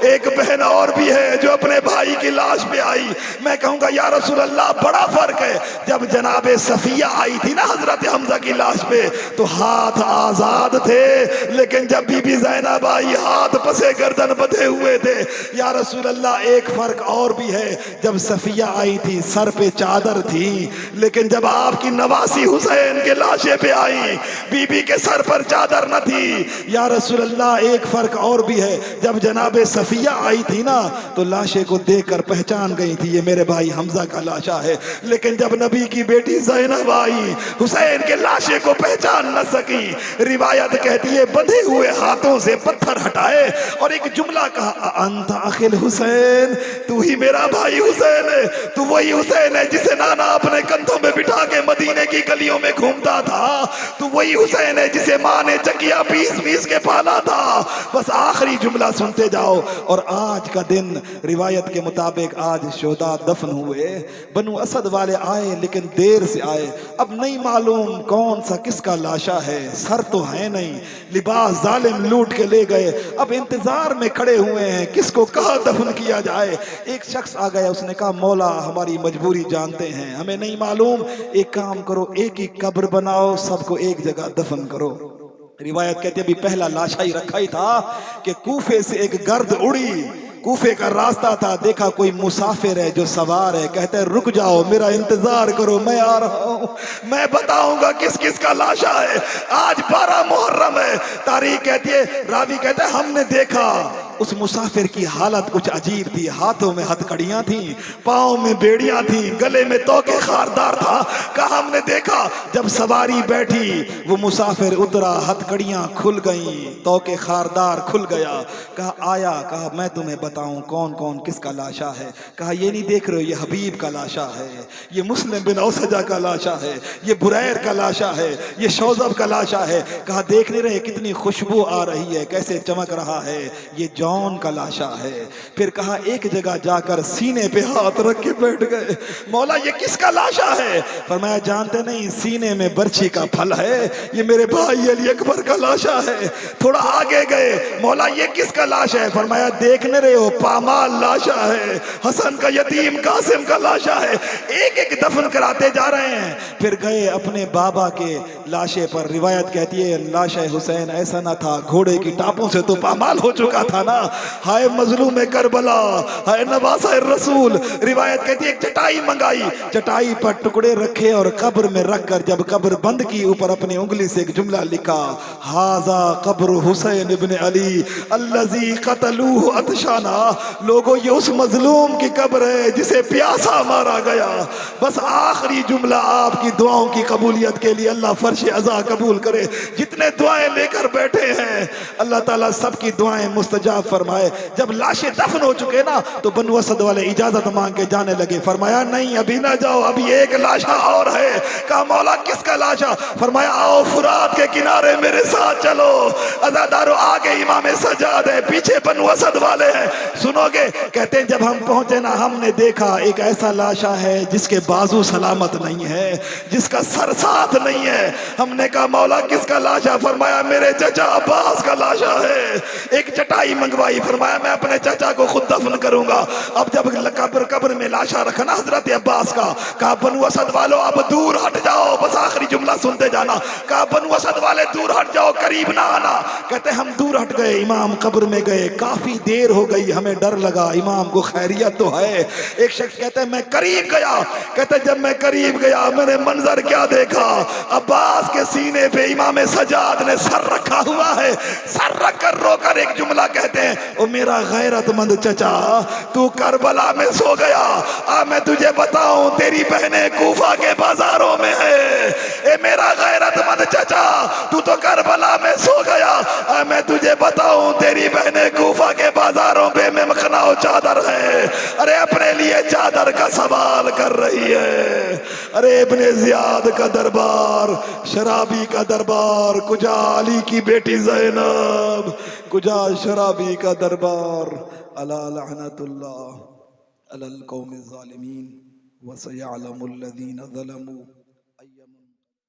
एक बहन और भी है जो अपने भाई की लाश पे आई। मैं कहूँगा या रसूल अल्लाह बड़ा फर्क है। जब जनाबे सफिया आई थी ना हजरत हमजा की लाश पे, तो हाथ आजाद थे, लेकिन जब बीबी ज़ैनब आई हाथ पसे गर्दन बंधे हुए थे। या रसूल अल्लाह एक फर्क और भी है, जब सफिया आई थी सर पे चादर थी, लेकिन जब आपकी नवासी हुसैन के लाशे पे आई, बीबी के सर पर चादर न थी। या रसूल अल्लाह एक फर्क और भी है, जब जनाबे सफिया आई थी ना, तो लाशे को देखकर पहचान गई थी ये मेरे भाई हमजा का लाशा है, लेकिन जब नबी की बेटी ज़ैनब आई, हुसैन के लाशे को पहचान न सकी। रिवायत कहती है बंधे हुए हाथों से पत्थर हटाए और एक जुमला कहा, अंत अखिल हुसैन, तू ही मेरा भाई हुसैन है, तू वही हुसैन है जिसे नाना अपने कंधों में बिठा के मदीने की गलियों में घूमता था, तू वही हुसैन है जिसे माँ ने चकिया पीस पीस के पाला था। बस आखिरी जुमला सुनते जाओ। और आज का दिन रिवायत के मुताबिक आज शोहदा दफन हुए, बनु असद वाले आए लेकिन देर से आए। अब नहीं मालूम कौन सा किसका लाशा है, सर तो है नहीं, लिबास जालिम लूट के ले गए। अब इंतजार में खड़े हुए हैं किसको कहाँ दफन किया जाए। एक शख्स आ गया, उसने कहा मौला हमारी मजबूरी जानते हैं, हमें नहीं मालूम, एक काम करो एक ही कब्र बनाओ, सबको एक जगह दफन करो। रिवायत कहती है अभी पहला लाशा ही रखा ही था कि कूफे से एक गर्द उड़ी, कूफे का रास्ता था, देखा कोई मुसाफिर है जो सवार है, कहते हैं रुक जाओ मेरा इंतजार करो, मैं आ रहा हूँ, मैं बताऊंगा किस किस का लाशा है। आज 12 मुहर्रम है। तारीख कहती है, रावी कहते हैं हमने देखा उस मुसाफिर की हालत कुछ अजीब थी, हाथों में हथकड़ियां थी, पाँव में बेड़ियां थी, गले में तोके खारदार था। कहा हमने देखा जब सवारी बैठी वो मुसाफिर उतरा, हथकड़ियां खुल गईं, तोके खारदार खुल गया। कहा आया, कहा मैं तुम्हें बताऊं कौन कौन किसका लाशा है। कहा ये नहीं देख रहे हो, ये हबीब का लाशा है, ये मुस्लिम बिन औसजा का लाशा है, ये बुरैर का लाशा है, ये शौजब का लाशा है। कहा देख नहीं रहे कितनी खुशबू आ रही है, कैसे चमक रहा है, ये जॉन का लाशा है। फिर कहा एक जगह जाकर सीने पे हाथ रख के बैठ गए, मौला ये किसका लाशा है? फरमाया जानते नहीं, सीने में बर्छी का फल है, ये मेरे भाई अली अकबर का लाशा है। थोड़ा आगे गए, मौला ये किसका लाशा है? फरमाया देखने रहे हो, पामाल लाशा है, हसन का यतीम कासिम का लाशा है। एक एक दफन कराते जा रहे हैं। फिर गए अपने बाबा के लाशे पर। रिवायत कहती है लाशा हुसैन ऐसा ना था, घोड़े की टापों से तो पामाल हो चुका था ना। हाय मजलूम करबला, हाय नवासा रसूल। रिवायत कहती है एक चटाई मंगाई, चटाई पर टुकड़े रखे और कब्र में रखकर जब कब्र बंद की, ऊपर अपनी उंगली से एक जुमला लिखा, हाजा कब्र हुसैन इब्न अली अल्लज़ी क़तलूहु अतशाना। लोगों ये उस मजलूम की कब्र है जिसे प्यासा मारा गया। बस आखिरी जुमला आपकी दुआओं की कबूलियत के लिए अल्लाह फर्श अज़ा कबूल करे। जितने दुआएं लेकर बैठे हैं अल्लाह ताला सबकी दुआएं मुस्तजाब फरमाए। जब लाशें दफन हो चुके ना तो बनु असद वाले इजाजत मांग के जाने लगे। फरमाया नहीं अभी ना जाओ, अभी एक लाशा और है। कहा मौला किसका लाशा? फरमाया आओ फुरात के किनारे मेरे साथ चलो। अज़ादारों आगे इमाम सज्जाद है, पीछे बनु असद वाले हैं। सुनोगे? कहते हैं जब हम पहुंचे ना हमने देखा एक ऐसा लाशा है जिसके बाजू सलामत नहीं है, जिसका सर साथ नहीं है। हमने कहा मौला किसका लाशा? फरमाया मेरे चचा अब्बास का लाशा है। एक चटाई मंगवाई, फरमाया मैं अपने चचा को खुद दफन करूंगा। अब जब कब्र में लाशा रखना हजरत अब्बास का, कहा बनु असद वालों अब दूर हट जाओ, बस आखिरी जुमला सुनते जाना। कहा बनु असद वाले दूर हट जाओ, करीब ना आना। कहते हम दूर हट गए, इमाम कब्र में गए, काफी देर हो गई, हमें डर लगा इमाम को खैरियत तो है। एक शख्स कहते हैं मैं करीब गया, कहते जब मैं करीब गया मैंने मंजर क्या देखा, अब्बास के सीने पे इमाम सज्जाद ने सर रखा हुआ है। सर रख कर रोकर एक जुमला कहते हैं, ओ मेरा गैरतमंद चचा तू करबला में सो गया, आ मैं तुझे बताऊं तेरी बहनें कूफा के बाजारों में है। ए मेरा गैरतमंद चचा तू तो करबला में सो गया, आ मैं तुझे बताऊं तेरी बहनें कूफा के बाजारों में मखनाओ चादर है। अरे अपने लिए चादर का सवाल कर रही है। अरे इब्ने जियाद का दरबार, शराबी का दरबार, कुजा अली की बेटी ज़ैनब, कुजा शराबी का दरबार। अला लअनतुल्लाह अलल कौमिज़ ज़ालिमीन व सयअलमुल लज़ीना ज़लमू।